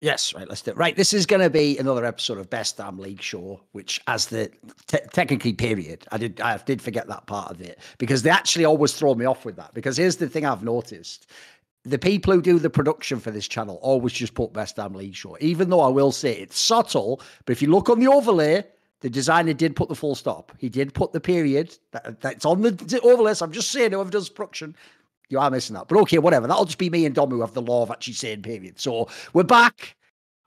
Yes, right, let's do it. Right, this is going to be another episode of Best Damn League Show, which as the technically period, I did forget that part of it, because they actually always throw me off with that, because here's the thing I've noticed. The people who do the production for this channel always just put Best Damn League Show, even though I will say it's subtle, but if you look on the overlay, the designer did put the full stop. He did put the period. That's on the overlay, so I'm just saying whoever does production, you are missing that. But okay, whatever. That'll just be me and Dom who have the law of actually saying period. So we're back.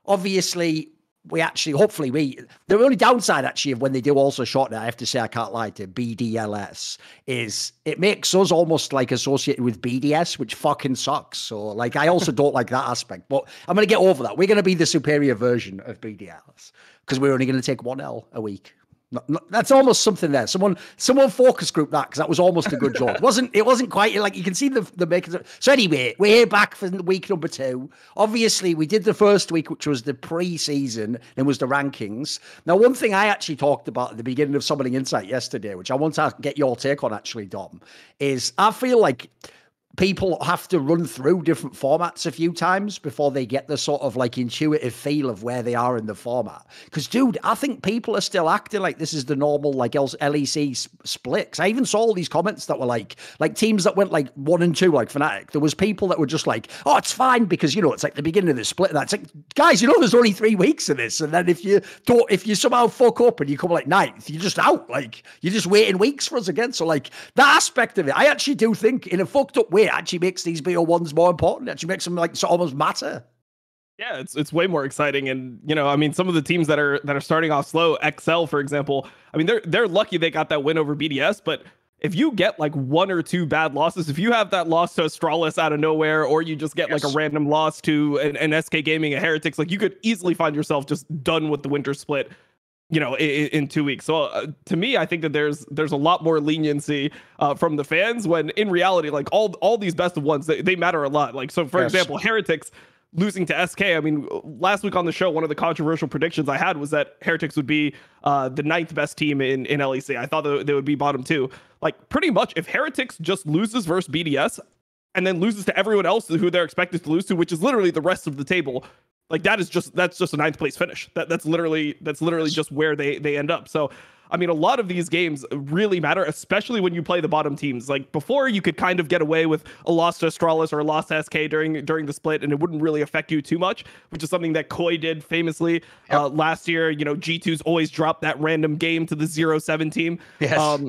Obviously, the only downside actually of when they do also shorten it, I have to say, I can't lie to BDLS, is it makes us almost like associated with BDS, which fucking sucks. So like, I also don't like that aspect, but I'm going to get over that. We're going to be the superior version of BDLS because we're only going to take 1L a week. That's almost something there. Someone focus group that, because that was almost a good joke. It wasn't quite like, you can see the makers. So anyway, we're here back for week number 2. Obviously, we did the first week, which was the pre-season, then was the rankings. Now, one thing I actually talked about at the beginning of Summoning Insight yesterday, which I want to get your take on actually, Dom, is I feel like people have to run through different formats a few times before they get the sort of like intuitive feel of where they are in the format. Because, dude, I think people are still acting like this is the normal like LEC splits. I even saw all these comments that were like teams that went like 1 and 2, like Fnatic. There was people that were just like, oh, it's fine because, you know, it's like the beginning of the split. And that's like, guys, you know, there's only 3 weeks of this. And then if you somehow fuck up and you come like 9th, you're just out. Like, you're just waiting weeks for us again. So like that aspect of it, I actually do think in a fucked up way, actually makes these BO1s more important. It actually makes them like almost matter. Yeah, it's way more exciting. And, you know, I mean, some of the teams that are starting off slow, XL, for example, I mean, they're lucky they got that win over BDS, but if you get like 1 or 2 bad losses, if you have that loss to Astralis out of nowhere, or you just get like a random loss to an SK Gaming, a Heretics, like you could easily find yourself just done with the winter split, you know, in 2 weeks. So to me, I think that there's a lot more leniency from the fans, when in reality, like all these best of ones, they matter a lot. Like, so for example, Heretics losing to SK. I mean, last week on the show, one of the controversial predictions I had was that Heretics would be the 9th best team in LEC. I thought that they would be bottom 2. Like, pretty much if Heretics just loses versus BDS and then loses to everyone else who they're expected to lose to, which is literally the rest of the table, like that's just a 9th place finish. That's literally just where they end up. So, I mean, a lot of these games really matter, especially when you play the bottom teams. Like before, you could kind of get away with a loss to Astralis or a loss to SK during the split, and it wouldn't really affect you too much, which is something that Koi did famously last year. You know, G2's always dropped that random game to the 0-7 team. Yes.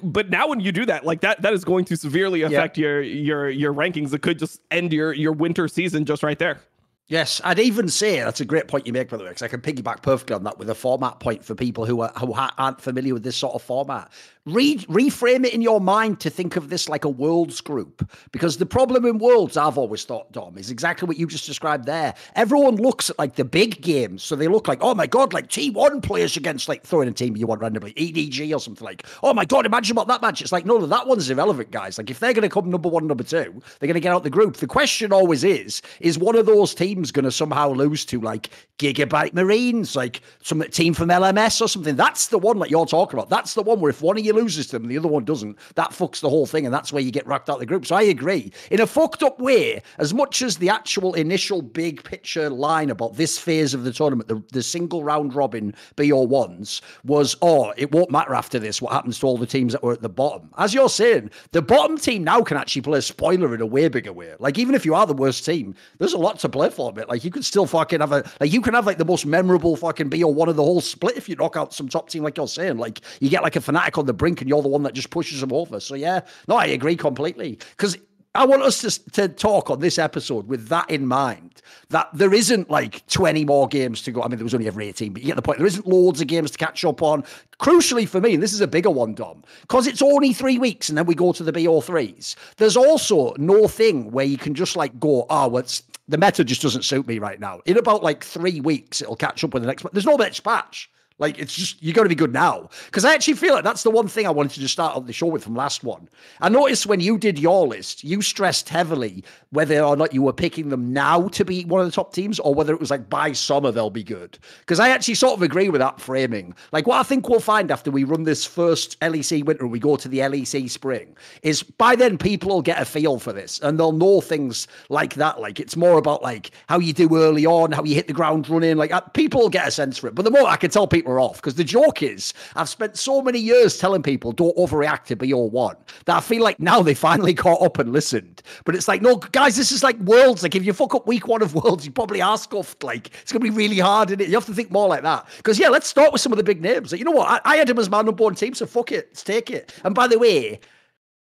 But now when you do that, like that is going to severely affect your rankings. It could just end your winter season just right there. Yes, I'd even say that's a great point you make, by the way, because I can piggyback perfectly on that with a format point for people who aren't familiar with this sort of format. Reframe it in your mind to think of this like a Worlds group, because the problem in Worlds, I've always thought, Dom, is exactly what you just described there. Everyone looks at like the big games, so they look like, oh my god, like T1 players against, like, throwing a team you want randomly, EDG or something, like, oh my god, imagine what that match. It's like, no, that one's irrelevant, guys. Like, if they're going to come number 1, number 2, they're going to get out the group. The question always is one of those teams going to somehow lose to like Gigabyte Marines, like some team from LMS or something? That's the one like you're talking about. That's the one where if one of you loses to them and the other one doesn't, that fucks the whole thing, and that's where you get racked out of the group. So I agree. In a fucked up way, as much as the actual initial big picture line about this phase of the tournament, the single round robin BO1s was, oh, it won't matter after this what happens to all the teams that were at the bottom. As you're saying, the bottom team now can actually play a spoiler in a way bigger way. Like, even if you are the worst team, there's a lot to play for, but like you could still fucking have you can have like the most memorable fucking BO1 of the whole split if you knock out some top team, like you're saying. Like, you get like a Fnatic on the brink and you're the one that just pushes them over. So yeah, no, I agree completely. Because I want us to talk on this episode with that in mind, that there isn't like 20 more games to go. I mean, there was only every 18, but you get the point. There isn't loads of games to catch up on. Crucially for me, and this is a bigger one, Dom, because it's only 3 weeks and then we go to the BO3s. There's also no thing where you can just like go, oh, the meta just doesn't suit me right now. In about like 3 weeks, it'll catch up with the next. There's no next patch. Like, it's just, you got to be good now. Because I actually feel like that's the one thing I wanted to just start off the show with from last one. I noticed when you did your list, you stressed heavily whether or not you were picking them now to be one of the top teams or whether it was like by summer they'll be good. Because I actually sort of agree with that framing. Like, what I think we'll find after we run this first LEC winter and we go to the LEC spring is by then people will get a feel for this and they'll know things like that. Like, it's more about like how you do early on, how you hit the ground running. Like, people will get a sense for it. But the more I can tell people are off, because the joke is I've spent so many years telling people don't overreact to BO1 that I feel like now they finally caught up and listened. But it's like, no, guys, this is like Worlds. Like, if you fuck up week 1 of Worlds, you probably are scuffed. Like, it's going to be really hard, isn't it? You have to think more like that. Because, yeah, let's start with some of the big names. Like, you know what? I had him as my number 1 team, so fuck it. Let's take it. And by the way,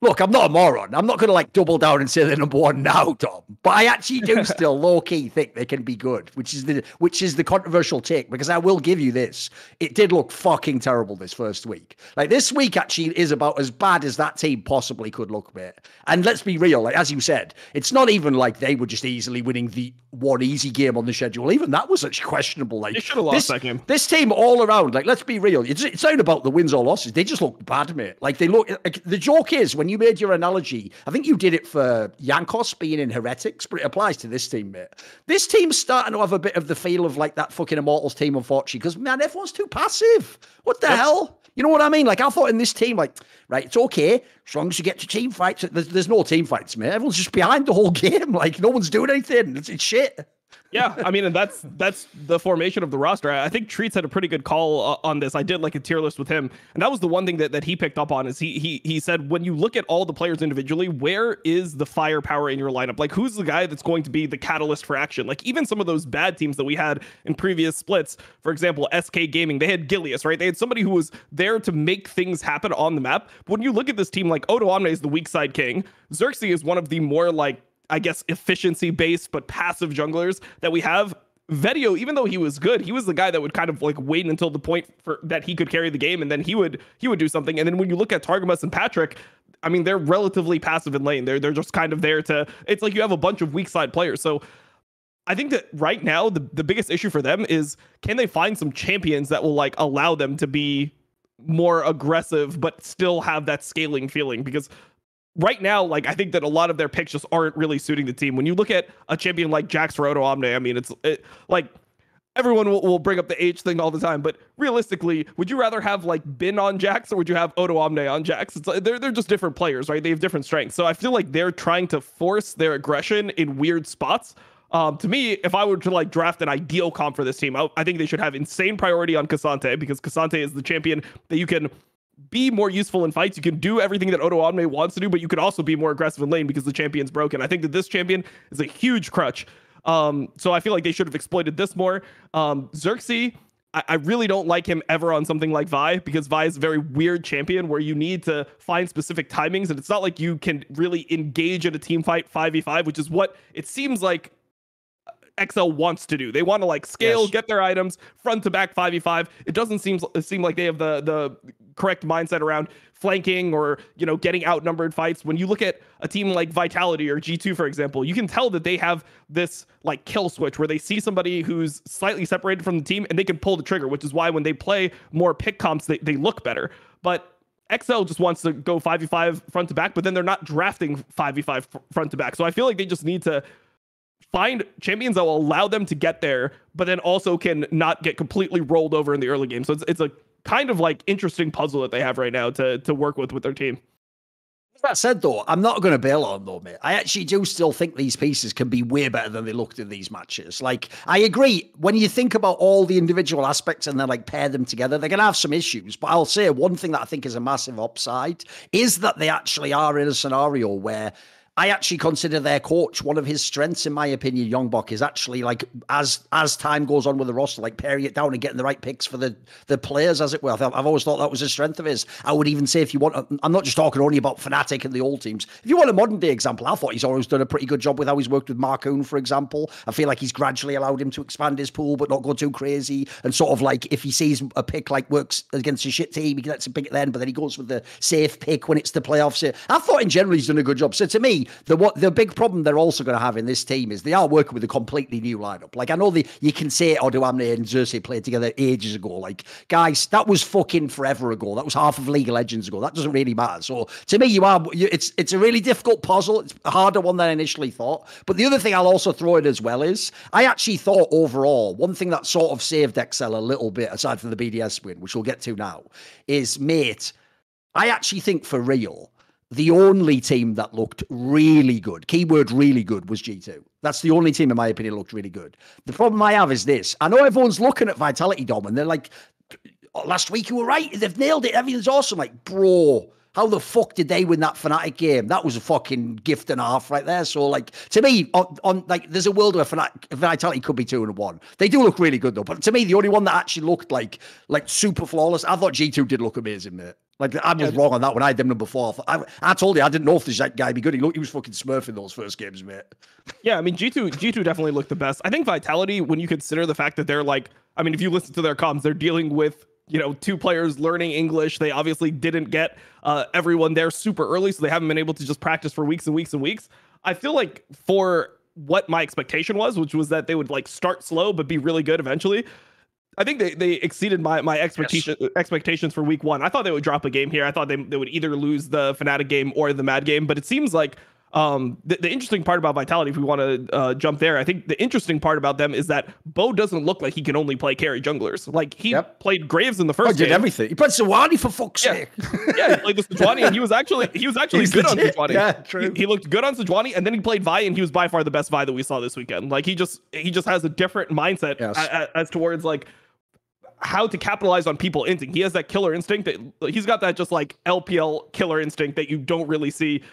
look, I'm not a moron. I'm not going to like double down and say they're number 1 now, Tom. But I actually do still low-key think they can be good, which is the controversial take, because I will give you this. It did look fucking terrible this first week. Like, this week actually is about as bad as that team possibly could look, mate. And let's be real, like as you said, it's not even like they were just easily winning the one easy game on the schedule. Even that was actually questionable. Like, they should have lost that game. This team all around, like, let's be real. It's not about the wins or losses. They just look bad, mate. Like, they look. Like, the joke is when you made your analogy, I think you did it for Jankos being in Heretics, but it applies to this team, mate. This team's starting to have a bit of the feel of like that fucking Immortals team, unfortunately, because man, everyone's too passive. What the hell? You know what I mean? Like, I thought in this team, like, right, it's okay as long as you get to team fights. There's no team fights, mate. Everyone's just behind the whole game. Like, no one's doing anything. It's shit. Yeah, I mean, and that's the formation of the roster. I think Treats had a pretty good call on this. I did like a tier list with him, and that was the one thing that he picked up on is he said, when you look at all the players individually, where is the firepower in your lineup? Like, who's the guy that's going to be the catalyst for action? Like, even some of those bad teams that we had in previous splits, for example, SK Gaming, they had Gilius, right? They had somebody who was there to make things happen on the map. But when you look at this team, like Odo Omne is the weak side king. Xerxes is one of the more like, I guess, efficiency-based but passive junglers that we have. Vedio, even though he was good, he was the guy that would kind of like wait until the point for that he could carry the game, and then he would do something. And then when you look at Targamas and Patrick, I mean, they're relatively passive in lane. They're just kind of there to. It's like you have a bunch of weak side players. So I think that right now the biggest issue for them is, can they find some champions that will like allow them to be more aggressive but still have that scaling feeling? Because right now, like, I think that a lot of their picks just aren't really suiting the team. When you look at a champion like Jax or Odo Omne, I mean, like everyone will bring up the age thing all the time, but realistically, would you rather have like Bin on Jax or would you have Odo Omne on Jax? It's like, they're just different players, right? They have different strengths. So I feel like they're trying to force their aggression in weird spots. To me, if I were to like draft an ideal comp for this team, I think they should have insane priority on K'Sante, because K'Sante is the champion that you can be more useful in fights. You can do everything that Odo Omne wants to do, but you could also be more aggressive in lane because the champion's broken. I think that this champion is a huge crutch. So I feel like they should have exploited this more. Xerxes, I really don't like him ever on something like Vi, because Vi is a very weird champion where you need to find specific timings, and it's not like you can really engage in a team fight 5v5, which is what it seems like XL wants to do. They want to like scale, get their items front to back 5v5. It doesn't seem like they have the correct mindset around flanking or, you know, getting outnumbered fights. When you look at a team like Vitality or G2, for example, you can tell that they have this like kill switch where they see somebody who's slightly separated from the team and they can pull the trigger, which is why when they play more pick comps, they look better. But XL just wants to go 5v5 front to back, but then they're not drafting 5v5 front to back. So I feel like they just need to find champions that will allow them to get there, but then also can not get completely rolled over in the early game. So it's a kind of like interesting puzzle that they have right now to work with their team. That said, though, I'm not going to bail on them, though, mate. I actually do still think these pieces can be way better than they looked in these matches. Like, I agree. When you think about all the individual aspects and then like pair them together, they're going to have some issues. But I'll say one thing that I think is a massive upside is that they actually are in a scenario where I actually consider their coach, one of his strengths, in my opinion, Youngbok, is actually like, as time goes on with the roster, like paring it down and getting the right picks for the players, as it were. I've always thought that was a strength of his. I would even say, if you want, I'm not just talking only about Fnatic and the old teams. If you want a modern day example, I thought he's always done a pretty good job with how he's worked with Marcoon, for example. I feel like he's gradually allowed him to expand his pool, but not go too crazy. And sort of like, if he sees a pick like works against a shit team, he gets a pick then, but then he goes with the safe pick when it's the playoffs. I thought in general he's done a good job. So to me, me, the big problem they're also going to have in this team is they are working with a completely new lineup. Like, I know you can say Oduamne and Xerxes played together ages ago. Like, guys, that was fucking forever ago. That was half of League of Legends ago. That doesn't really matter. So to me, it's a really difficult puzzle. It's a harder one than I initially thought. But the other thing I'll also throw in as well is I actually thought overall, one thing that sort of saved Excel a little bit, aside from the BDS win, which we'll get to now, is, mate, I actually think for real, the only team that looked really good, keyword really good, was G2. That's the only team, in my opinion, looked really good. The problem I have is this. I know everyone's looking at Vitality, Dom, and they're like, last week you were right. They've nailed it. Everything's awesome. Like, bro, how the fuck did they win that Fnatic game? That was a fucking gift and a half right there. So, like, to me, on like, there's a world where Vitality could be 2-1. They do look really good, though. But to me, the only one that actually looked like super flawless, I thought G2 did look amazing, mate. Like, I was wrong on that one. I had them number 4. I told you I didn't know if this guy would be good. He was fucking smurfing those first games, mate. Yeah, I mean, G2 definitely looked the best. I think Vitality, when you consider the fact that they're like, I mean, if you listen to their comms, they're dealing with, 2 players learning English. They obviously didn't get everyone there super early, so they haven't been able to just practice for weeks and weeks and weeks. I feel like for what my expectation was, which was that they would like start slow but be really good eventually, I think they exceeded my expectations for week 1. I thought they would drop a game here. I thought they would either lose the Fnatic game or the Mad game, but it seems like the interesting part about Vitality, if we want to jump there, I think the interesting part about them is that Bo doesn't look like he can only play carry junglers. Like, he played Graves in the first game. Did everything. He played Sejuani, for fuck's sake. Yeah, he played the Sejuani, and he was actually good on Sejuani. Yeah, true. He looked good on Sejuani, and then he played Vi, and he was by far the best Vi that we saw this weekend. Like, he just has a different mindset as towards like how to capitalize on people instinct. He has that killer instinct that he's got, that just like LPL killer instinct that you don't really see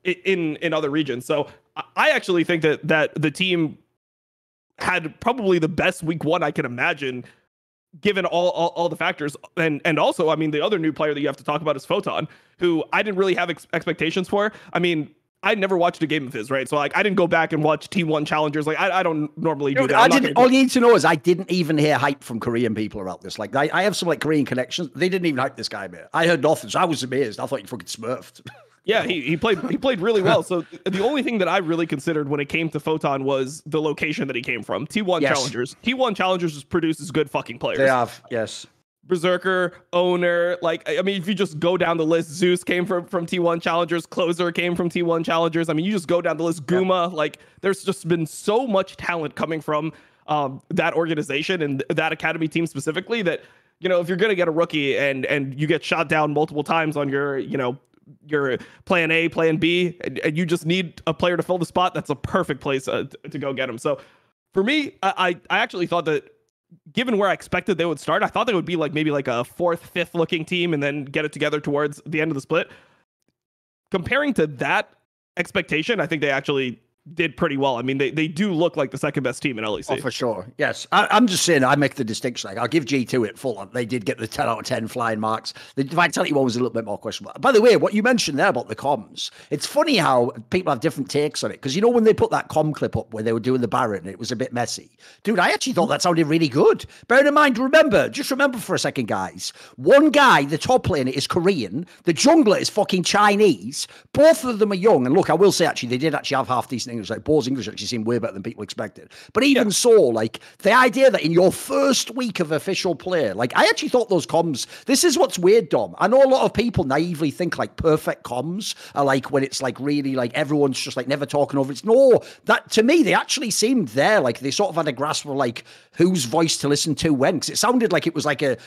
in other regions. So I actually think that the team had probably the best week 1 I can imagine, given all the factors. And also, I mean, the other new player that you have to talk about is Photon, who I didn't really have expectations for. I mean, I never watched a game of his, right? So like, I didn't go back and watch T1 challengers. Like, I don't normally do that. All you need to know is I didn't even hear hype from Korean people about this. Like, I have some like Korean connections. They didn't even hype this guy, mate. I heard nothing. So I was amazed. I thought he fucking smurfed. Yeah, he played really well. So the only thing that I really considered when it came to Photon was the location that he came from. T1 Challengers. T1 Challengers just produces good fucking players. They have, yes. Berserker, Owner, like, I mean, if you just go down the list, Zeus came from T1 Challengers, Closer came from T1 Challengers. I mean, you just go down the list, Guma, like, there's just been so much talent coming from that organization and that academy team specifically that, if you're going to get a rookie and you get shot down multiple times on your plan A, plan B, and you just need a player to fill the spot, that's a perfect place to go get him. So for me, I actually thought that, given where I expected they would start, I thought they would be like maybe like a 4th, 5th looking team and then get it together towards the end of the split. Comparing to that expectation, I think they actually did pretty well. I mean, they do look like the second best team in LEC. Oh, for sure. Yes. I'm just saying, I make the distinction. Like, I'll give G2 it full on. They did get the 10 out of 10 flying marks. The Vitality one was a little bit more questionable. By the way, what you mentioned there about the comms, it's funny how people have different takes on it. Because, when they put that comm clip up where they were doing the Baron, it was a bit messy. Dude, I actually thought that sounded really good. Bear in mind, just remember for a second, guys. One guy, the top laner, is Korean. The jungler is fucking Chinese. Both of them are young. And look, I will say, actually, they did actually have half decent English. Like, Bo's English actually seemed way better than people expected. But even so, like, the idea that in your first week of official play, like, I actually thought those comms, this is what's weird, Dom. I know a lot of people naively think like perfect comms are like when it's like really like everyone's just like never talking over. It's no, that to me, they actually seemed there. Like, they sort of had a grasp of like whose voice to listen to when. Because it sounded like it was like a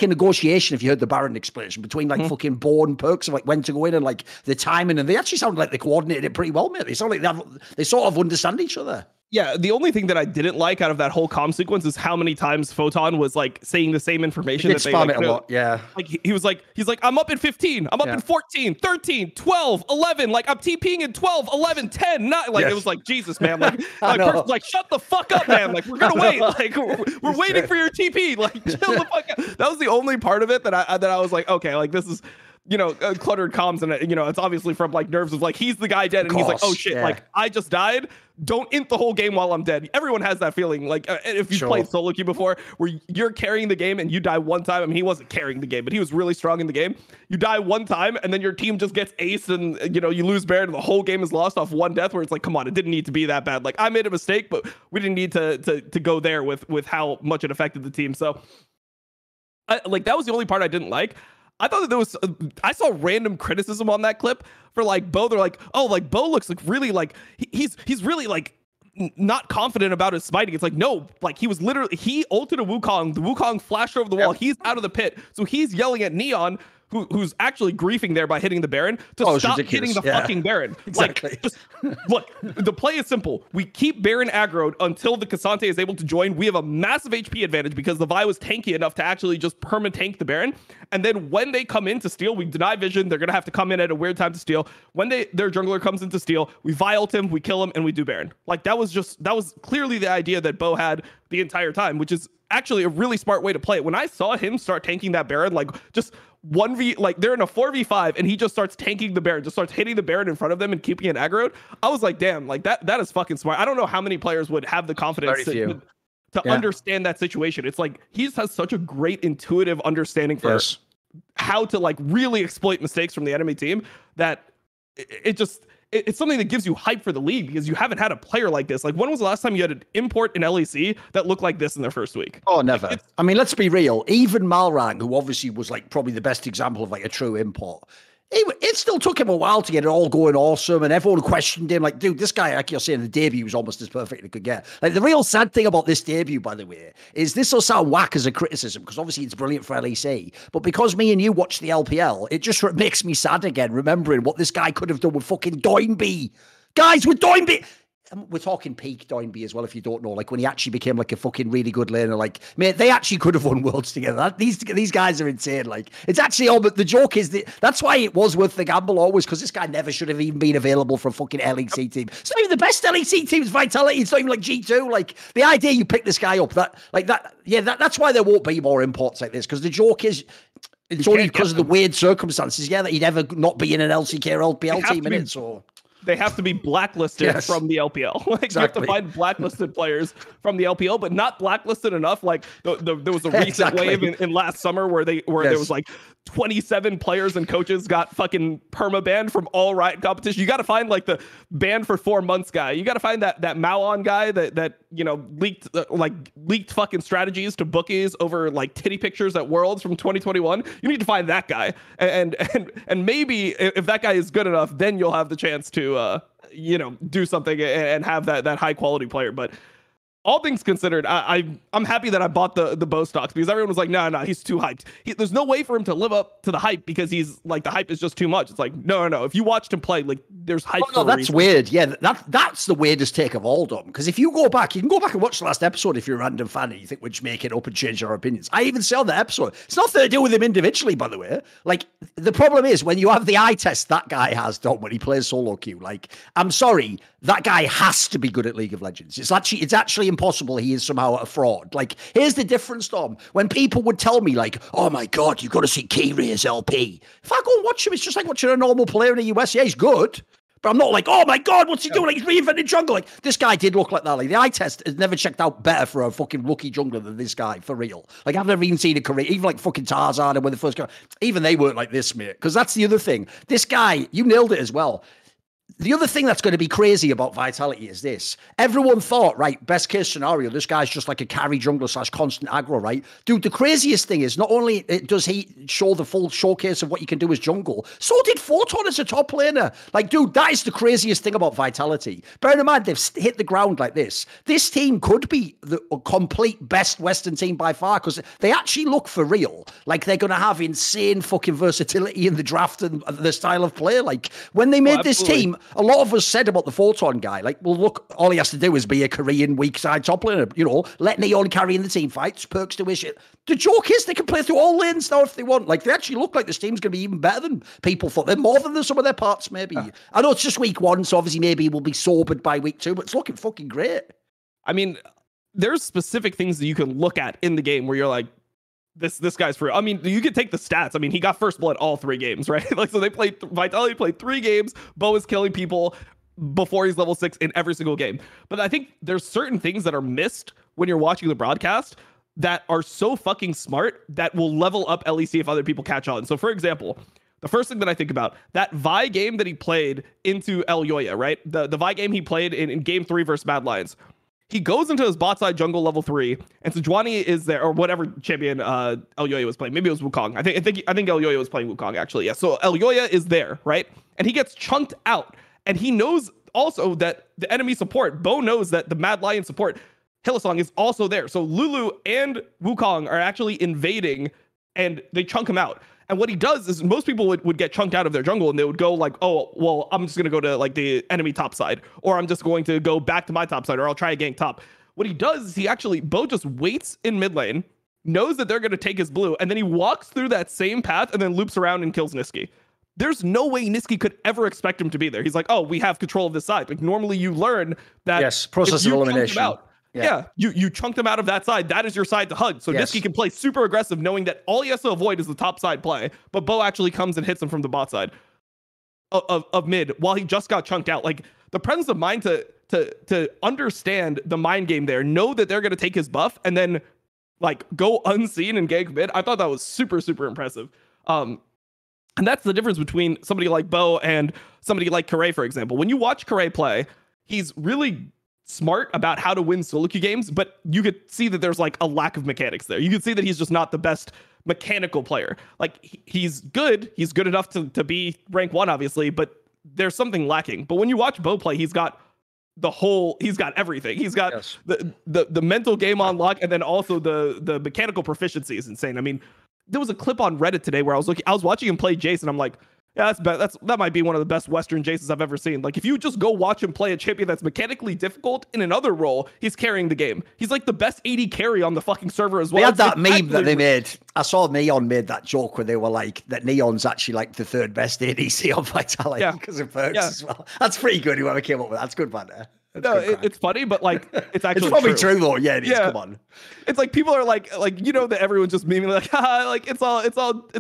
negotiation, if you heard the Baron explanation, between like fucking Bo and Perks of like when to go in and like the timing. And they actually sounded like they coordinated it pretty well, mate. They sound like they sort of understand each other. Yeah, the only thing that I didn't like out of that whole comm sequence is how many times Photon was like saying the same information that they like, a lot. Yeah. Like he's like, I'm up in 15, I'm up in 14, 13, 12, 11, like I'm TPing in 12, 11, 10, 9. Like it was like, Jesus, man. Like shut the fuck up, man. Like, we're gonna wait. Like we're waiting for your TP. Like, chill the fuck out. That was the only part of it that I was like, okay, like this cluttered comms, and it's obviously from like nerves of like he's the guy dead, and he's like, oh shit, like I just died. Don't int the whole game while I'm dead. Everyone has that feeling. Like if you've played solo queue before, where you're carrying the game and you die one time. I mean, he wasn't carrying the game, but he was really strong in the game. You die one time, and then your team just gets aced, and you lose Baron, and the whole game is lost off one death. Where it's like, come on, it didn't need to be that bad. Like I made a mistake, but we didn't need to go there with how much it affected the team. So, like that was the only part I didn't like. I thought that there was, I saw random criticism on that clip for like Bo. They're like, oh, like Bo looks like really like he's really like not confident about his smiting. It's like, no, like he was literally, he ulted a Wukong. The Wukong flashed over the wall. He's out of the pit. So he's yelling at Neon, who's actually griefing there by hitting the Baron, to stop hitting the fucking Baron. Exactly. Like, just, look, the play is simple. We keep Baron aggroed until the K'Sante is able to join. We have a massive HP advantage because the Vi was tanky enough to actually just perma-tank the Baron. And then when they come in to steal, we deny vision. They're going to have to come in at a weird time to steal. When their jungler comes in to steal, we Vi ult him, we kill him, and we do Baron. Like that was clearly the idea that Bo had the entire time, which is actually a really smart way to play it. When I saw him start tanking that Baron, like just 1v, like they're in a 4v5 and he just starts tanking the Baron, just starts hitting the Baron in front of them and keeping it aggroed. I was like, damn, like that is fucking smart. I don't know how many players would have the confidence to understand that situation. It's like he just has such a great intuitive understanding for how to like really exploit mistakes from the enemy team that it's something that gives you hype for the league because you haven't had a player like this. Like, when was the last time you had an import in LEC that looked like this in their first week? Oh, never. Like, I mean, let's be real. Even Malrang, who obviously was like probably the best example of like a true import, it still took him a while to get it all going awesome, and everyone questioned him. Like, dude, this guy, like you're saying, the debut was almost as perfect as it could get. Like, the real sad thing about this debut, by the way, is this will sound whack as a criticism, because obviously it's brilliant for LEC, but because me and you watch the LPL, it just makes me sad again, remembering what this guy could have done with fucking Doinby. Guys, with Doinby! We're talking peak Doinby as well, if you don't know, like when he actually became like a fucking really good laner. Like, mate, they actually could have won worlds together. These guys are insane. Like, it's actually all, but the joke is that that's why it was worth the gamble always, because this guy never should have even been available for a fucking LEC team. It's not even the best LEC team's Vitality. It's not even like G2. Like, the idea you pick this guy up, that's why there won't be more imports like this, because the joke is, it's only because of the weird circumstances, that he'd ever not be in an LCK or LPL team in it, so... They have to be blacklisted from the LPL. Like, you have to find blacklisted players from the LPL, but not blacklisted enough. Like there was a recent wave in last summer where there was like 27 players and coaches got fucking perma banned from all Riot competition. You got to find like the banned for 4 months guy. You got to find that Maoan guy that leaked fucking strategies to bookies over like titty pictures at Worlds from 2021. You need to find that guy, and maybe if that guy is good enough, then you'll have the chance to do something and have that high quality player. But all things considered, I'm happy that I bought the Bo stocks, because everyone was like, no, he's too hyped. There's no way for him to live up to the hype, because he's like, the hype is just too much. It's like, no. If you watched him play, like, there's hype. Oh, no, that's weird. Yeah, that's the weirdest take of all, Dom. Because if you go back, you can go back and watch the last episode if you're a random fan and you think we're just making it up and change our opinions. I even say on the episode, it's nothing to do with him individually, by the way. Like, the problem is when you have the eye test that guy has, Dom, when he plays solo queue, like, I'm sorry, that guy has to be good at League of Legends. It's actually impossible he is somehow a fraud. Like, here's the difference, Dom. When people would tell me, like, oh my God, you've got to see Kyrie as LP. If I go and watch him, it's just like watching a normal player in the US. Yeah, he's good. But I'm not like, oh my God, what's he doing? Like, he's reinvented jungle. Like, this guy did look like that. Like, the eye test has never checked out better for a fucking rookie jungler than this guy, for real. Like, I've never even seen a career, even like fucking Tarzan and when the first guy, even they weren't like this, mate. Because that's the other thing. This guy, you nailed it as well. The other thing that's going to be crazy about Vitality is this. Everyone thought, right, best case scenario, this guy's just like a carry jungler / constant aggro, right? Dude, the craziest thing is not only does he show the full showcase of what you can do as jungle, so did Photon as a top laner. Like, dude, that is the craziest thing about Vitality. Bear in mind, they've hit the ground like this. This team could be the complete best Western team by far, because they actually look for real. Like, they're going to have insane fucking versatility in the draft and the style of play. Like, when they made this team, a lot of us said about the Photon guy, like, well, look, all he has to do is be a Korean weak side top laner, let Neon carry in the team fights, perks to his shit. The joke is they can play through all lanes now if they want. Like, they actually look like this team's going to be even better than people thought. They're more than some of their parts, maybe. I know it's just week 1, so obviously maybe we'll be sobered by week 2, but it's looking fucking great. I mean, there's specific things that you can look at in the game where you're like, this guy's for real. I mean, you could take the stats. I mean, he got first blood all 3 games, right? Like, so they played Vitality played 3 games. Bo is killing people before he's level 6 in every single game. But I think there's certain things that are missed when you're watching the broadcast that are so fucking smart that will level up LEC if other people catch on. So for example, the first thing that I think about, that Vi game that he played into Elyoya, right? The Vi game he played in game 3 versus Mad Lions. He goes into his bot side jungle level 3, and Sejuani is there, or whatever champion Elyoya was playing. Maybe it was Wukong. I think Elyoya was playing Wukong, actually. Yeah, so Elyoya is there, right? And he gets chunked out. And he knows also that the enemy support, Bo knows that the Mad Lion support, Hylissang, is also there. So Lulu and Wukong are actually invading, and they chunk him out. And what he does is most people would get chunked out of their jungle, and they would go like, oh, well, I'm just going to go to like the enemy top side, or I'm just going to go back to my top side, or I'll try a gank top. What he does is Bo just waits in mid lane, knows that they're going to take his blue, and then he walks through that same path and then loops around and kills Nisqy. There's no way Nisqy could ever expect him to be there. He's like, oh, we have control of this side. Like, normally you learn that. Yes, process of elimination. Yeah, you chunked him out of that side. That is your side to hug. So Nisqy can play super aggressive, knowing that all he has to avoid is the top side play. But Bo actually comes and hits him from the bot side of mid while he just got chunked out. Like, the presence of mind to understand the mind game there, know that they're going to take his buff, and then like go unseen and gank mid. I thought that was super, super impressive. And that's the difference between somebody like Bo and somebody like Karay, for example. When you watch Karay play, he's really smart about how to win solo queue games, but you could see that there's like a lack of mechanics there. You could see that he's just not the best mechanical player. Like, he's good enough to be rank 1, obviously, but there's something lacking. But when you watch Bo play, he's got everything. He's got the mental game on lock, and then also the mechanical proficiency is insane. I mean, there was a clip on Reddit today where I was watching him play Jace, and I'm like, yeah, that might be one of the best Western Jaces I've ever seen. Like, if you just go watch him play a champion that's mechanically difficult in another role, he's carrying the game. He's like the best AD carry on the fucking server as well. They had that meme that they made. I saw Neon made that joke where they were like, that Neon's actually like the 3rd best ADC on Vitality because of perks as well. That's pretty good, whoever came up with that. That's good banter. No, it's funny, but like, it's actually it's probably true though. Yeah, it is. Come on. It's like people are like you know that everyone's just memeing like, like it's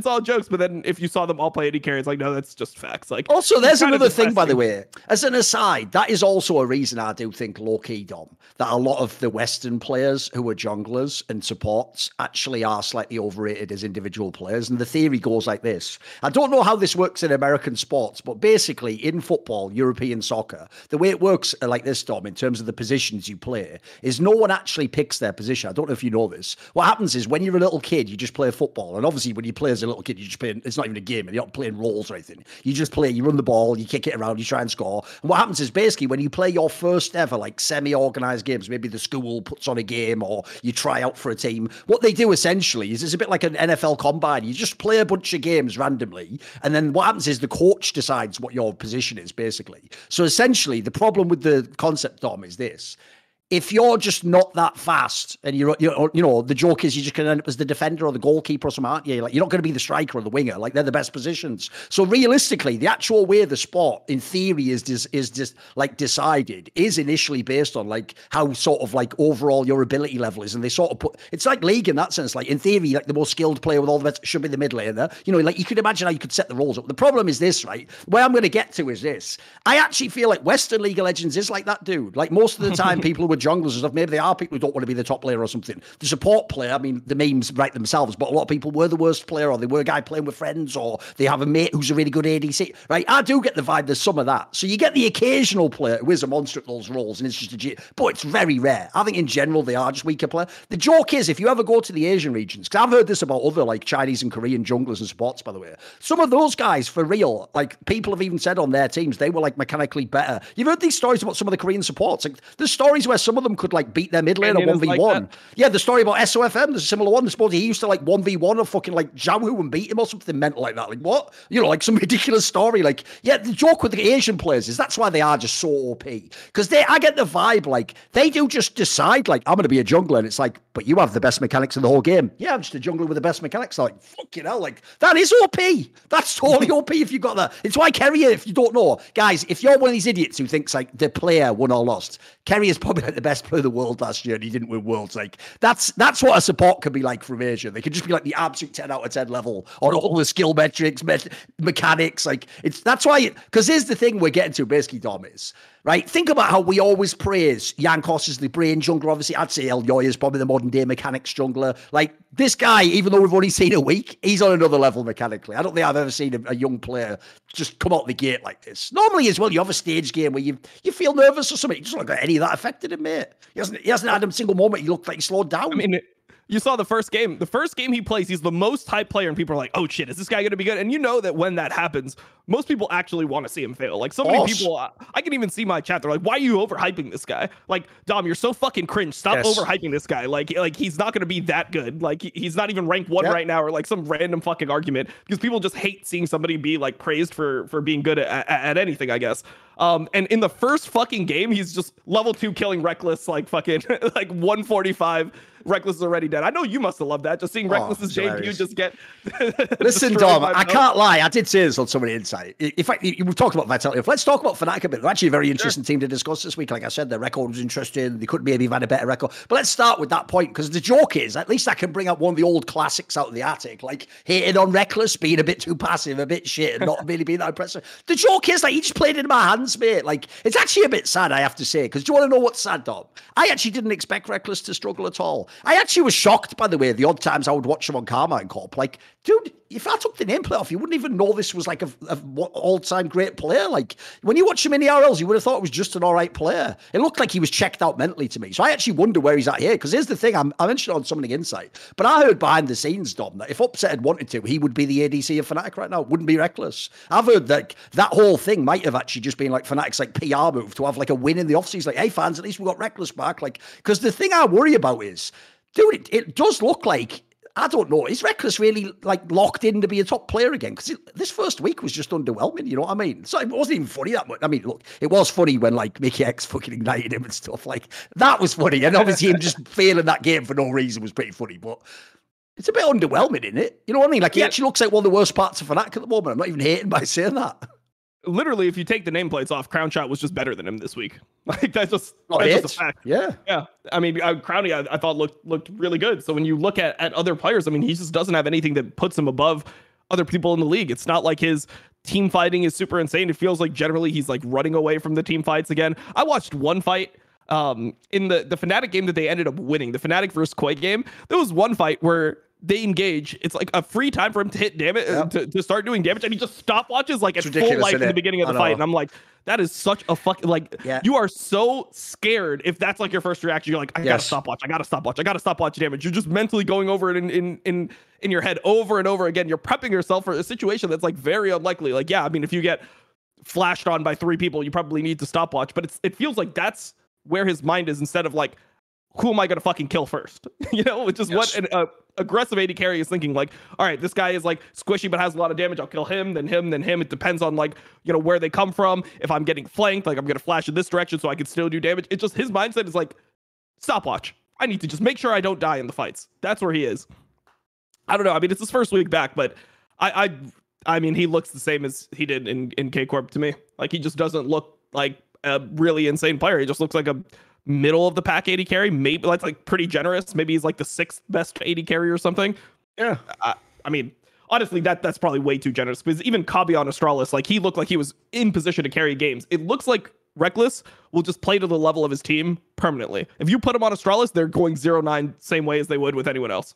all jokes. But then if you saw them all play AD carry, it's like, no, that's just facts. Like, also, there's another thing, by the way. As an aside, that is also a reason I do think low key, Dom, that a lot of the Western players who are junglers and supports actually are slightly overrated as individual players. And the theory goes like this. I don't know how this works in American sports, but basically in football, European soccer, the way it works like this, Dom, in terms of the positions you play, is no one actually picks their position. I don't know if you know this. What happens is when you're a little kid, you just play football. And obviously when you play as a little kid, you just play, it's not even a game, and you're not playing roles or anything. You just play, you run the ball, you kick it around, you try and score. And what happens is basically when you play your first ever like semi-organized games, maybe the school puts on a game or you try out for a team, what they do essentially is it's a bit like an NFL combine. You just play a bunch of games randomly, and then what happens is the coach decides what your position is, basically. So essentially the problem with the concept, Dom, is this. If you're just not that fast, and you know, the joke is you're just going to end up as the defender or the goalkeeper or something, aren't you? Like, you're not going to be the striker or the winger. Like, they're the best positions. So realistically, the actual way the sport, in theory, is just like decided is initially based on like how sort of like overall your ability level is, and they sort of put it's like league in that sense. Like, in theory, like the most skilled player with all the best should be the mid laner. You know, like you could imagine how you could set the roles up. The problem is this, right? Where I'm going to get to is this. I actually feel like Western League of Legends is like that, dude. Like, most of the time, people who are junglers and stuff, maybe they are people who don't want to be the top player or something. The support player, I mean, the memes write themselves, but a lot of people were the worst player, or they were a guy playing with friends, or they have a mate who's a really good ADC, right? I do get the vibe there's some of that. So you get the occasional player who is a monster at those roles, and it's just but it's very rare. I think in general, they are just weaker player. The joke is, if you ever go to the Asian regions, because I've heard this about other like Chinese and Korean junglers and supports, by the way, some of those guys, for real, like people have even said on their teams, they were like mechanically better. You've heard these stories about some of the Korean supports. Like, there's stories where some of them could like beat their mid laner 1v1. Like, yeah, the story about SOFM, there's a similar one. The support he used to like 1v1 or fucking like Zhao and beat him or something mental like that. Like, what? You know, like some ridiculous story. Like, yeah, the joke with the Asian players is that's why they are just so OP. Because I get the vibe, like, they do just decide, like, I'm going to be a jungler. And it's like, but you have the best mechanics in the whole game. Yeah, I'm just a jungler with the best mechanics. Like, fucking hell, like, that is OP. That's totally OP if you got that. It's why Keria, if you don't know, guys, if you're one of these idiots who thinks, like, the player won or lost, Keria is probably like the best player in the world last year and he didn't win Worlds. Like, that's what a support can be like from Asia. They could just be like the absolute 10 out of 10 level on all the skill metrics, mechanics. Like, that's why, because here's the thing we're getting to basically, Dom, is, right? Think about how we always praise Jankos as the brain jungler. Obviously, I'd say Elyoya is probably the modern day mechanics jungler. Like, this guy, even though we've only seen a week, he's on another level mechanically. I don't think I've ever seen a young player just come out the gate like this. Normally as well, you have a stage game where you feel nervous or something. You just don't got any of that affected him, mate. He hasn't had a single moment he looked like he slowed down. I mean, you saw the first game. The first game he plays, he's the most hyped player, and people are like, oh shit, is this guy going to be good? And you know that when that happens, most people actually want to see him fail. Like, so many people, I can even see my chat. They're like, why are you overhyping this guy? Like, Dom, you're so fucking cringe. Stop overhyping this guy. Like he's not going to be that good. Like, he's not even ranked 1 right now, or like some random fucking argument, because people just hate seeing somebody be like praised for being good at anything, I guess. And in the first fucking game, he's just level 2 killing Reckless, like fucking like 145. Reckless is already dead. I know you must have loved that. Just seeing Reckless's debut just get. Listen, Dom, I can't lie. I did say this on Somebody Insight. In fact, we've talked about Vitality. Let's talk about Fnatic a bit. They're actually a very interesting team to discuss this week. Like I said, their record was interesting. They could maybe have had a better record. But let's start with that point, because the joke is, at least I can bring up one of the old classics out of the attic, like hating on Reckless, being a bit too passive, a bit shit, and not really being that impressive. The joke is, like, he just played into my hands, mate. Like, it's actually a bit sad, I have to say, because do you want to know what's sad, Dom? I actually didn't expect Reckless to struggle at all. I actually was shocked, by the way, the odd times I would watch him on Carmine Corp. Like, dude, if I took the nameplate off, you wouldn't even know this was like a all-time great player. Like, when you watch him in the RLs, you would have thought it was just an all right player. It looked like he was checked out mentally to me. So I actually wonder where he's at here, because here's the thing, I mentioned on Something Insight, but I heard behind the scenes, Dom, that if Upset had wanted to, he would be the ADC of Fnatic right now. It wouldn't be Reckless. I've heard that whole thing might have actually just been like Fnatic's like PR move to have like a win in the offseason. Like, hey fans, at least we got Reckless back. Like, because the thing I worry about is, dude, it does look like, I don't know, is Reckless really like locked in to be a top player again? Because this first week was just underwhelming, you know what I mean? So it wasn't even funny that much. I mean, look, it was funny when like Mickey X fucking ignited him and stuff. Like, that was funny. And obviously him just failing that game for no reason was pretty funny. But it's a bit underwhelming, isn't it? You know what I mean? Like, he actually looks like one of the worst parts of Fnatic at the moment. I'm not even hating by saying that. Literally, if you take the nameplates off, Crown Shot was just better than him this week. Like, that's just a fact. Yeah. I mean, Crownie, I thought looked really good. So when you look at other players, I mean, he just doesn't have anything that puts him above other people in the league. It's not like his team fighting is super insane. It feels like generally he's like running away from the team fights again. I watched one fight in the Fnatic game that they ended up winning, the Fnatic versus Quake game. There was one fight where they engage. It's like a free time for him to hit damage, to start doing damage, and he just stopwatches like at full life in the beginning of the fight. And I'm like, that is such a fucking, like, you are so scared if that's like your first reaction. You're like, I gotta stopwatch, I gotta stopwatch damage. You're just mentally going over it in your head over and over again. You're prepping yourself for a situation that's like very unlikely. Like, yeah, I mean, if you get flashed on by 3 people, you probably need to stopwatch, but it feels like that's where his mind is, instead of like, who am I going to fucking kill first? You know, which is what an aggressive AD carry is thinking. Like, all right, this guy is like squishy but has a lot of damage. I'll kill him, then him, then him. It depends on like, you know, where they come from. If I'm getting flanked, like I'm going to flash in this direction so I can still do damage. It's just his mindset is like, stopwatch. I need to just make sure I don't die in the fights. That's where he is. I don't know. I mean, it's his first week back, but I mean, he looks the same as he did in K-Corp to me. Like, he just doesn't look like a really insane player. He just looks like a middle of the pack AD carry. Maybe that's like pretty generous. Maybe he's like the 6th best AD carry or something. Yeah. I mean, honestly, that's probably way too generous, because even Kabi on Astralis, like, he looked like he was in position to carry games. It looks like Reckless will just play to the level of his team permanently. If you put him on Astralis, they're going 0-9 same way as they would with anyone else.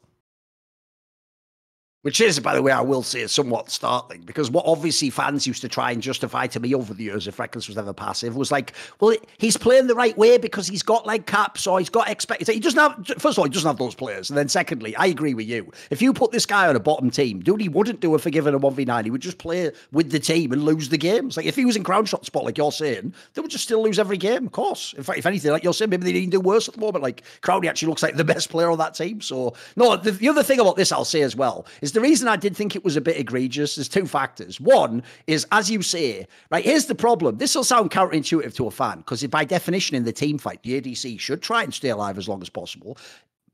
Which is, by the way, I will say, somewhat startling, because what obviously fans used to try and justify to me over the years, if Reckless was ever passive, was like, well, he's playing the right way because he's got like caps, or he's got expect. He doesn't have, first of all, he doesn't have those players. And then secondly, I agree with you. If you put this guy on a bottom team, dude, he wouldn't do a forgiving a 1v9. He would just play with the team and lose the games. Like, if he was in Crown Shot spot, like you're saying, they would just still lose every game, of course. In fact, if anything, like you're saying, maybe they even do worse at the moment. Like, Crowley actually looks like the best player on that team. So, no, the other thing about this, I'll say as well, is the reason I did think it was a bit egregious. There's 2 factors. One is, as you say, right, here's the problem. This will sound counterintuitive to a fan, because by definition in the team fight, the ADC should try and stay alive as long as possible.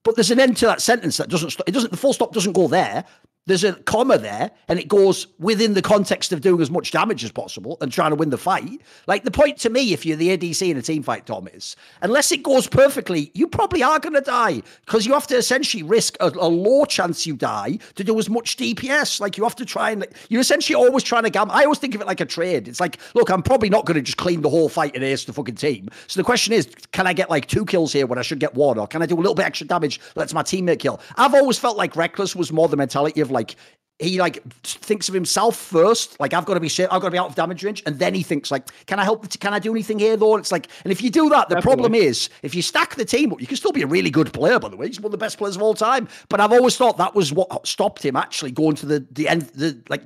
But there's an end to that sentence that the full stop doesn't go there. There's a comma there, and it goes within the context of doing as much damage as possible and trying to win the fight. Like, the point to me, if you're the ADC in a team fight, Tom, is unless it goes perfectly, you probably are going to die, because you have to essentially risk a low chance you die to do as much DPS. Like, you have to try and, you're essentially always trying to gamble. I always think of it like a trade. It's like, look, I'm probably not going to just clean the whole fight and ace the fucking team. So the question is, can I get like 2 kills here when I should get 1? Or can I do a little bit extra damage, lets my teammate kill? I've always felt like Rekkles was more the mentality of like, he like thinks of himself first. Like, I've got to be shit. I've got to be out of damage range. And then he thinks like, can I help? Can I do anything here though? It's like, and if you do that, the problem is if you stack the team up, you can still be a really good player, by the way. He's one of the best players of all time. But I've always thought that was what stopped him actually going to the end, the like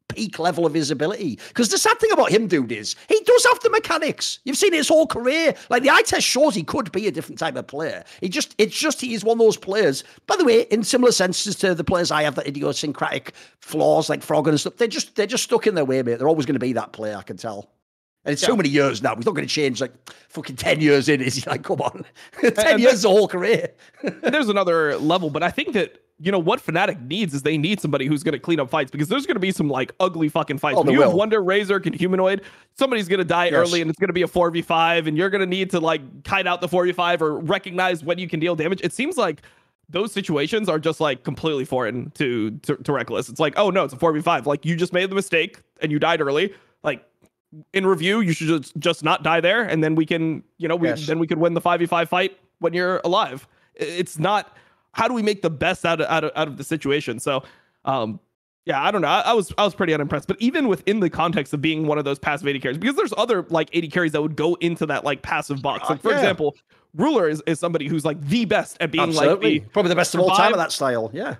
peak level of his ability. Because the sad thing about him, dude, is he does have the mechanics. You've seen his whole career. Like, the eye test shows he could be a different type of player. It's just he is one of those players, by the way, in similar senses to the players I have, that idiosyncratic flaws like Froggen and stuff. They're just stuck in their way, mate. They're always going to be that player, I can tell. And it's so many years now. He's not going to change like fucking 10 years in, is he? Like, come on. 10 years is the whole career. There's another level, but I think that, you know, what Fnatic needs is they need somebody who's going to clean up fights, because there's going to be some like ugly fucking fights. When you have Wunder, Razork, and Humanoid, somebody's going to die early, and it's going to be a 4v5, and you're going to need to like kite out the 4v5 or recognize when you can deal damage. It seems like those situations are just like completely foreign to Rekkles. It's like, oh no, it's a 4v5. Like, you just made the mistake and you died early. Like, in review, you should just not die there, and then we can, you know, then we could win the 5v5 fight when you're alive. It's not, how do we make the best out of the situation? So, yeah, I don't know. I was pretty unimpressed. But even within the context of being one of those passive AD carries, because there's other like AD carries that would go into that like passive box. Like, for example, Ruler is somebody who's like the best at being like probably the best of all time at that style. Yeah,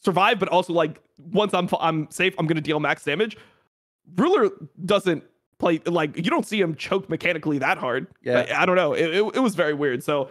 survive, but also like once I'm safe, I'm gonna deal max damage. Ruler doesn't play, like, you don't see him choke mechanically that hard. I don't know. It was very weird. So,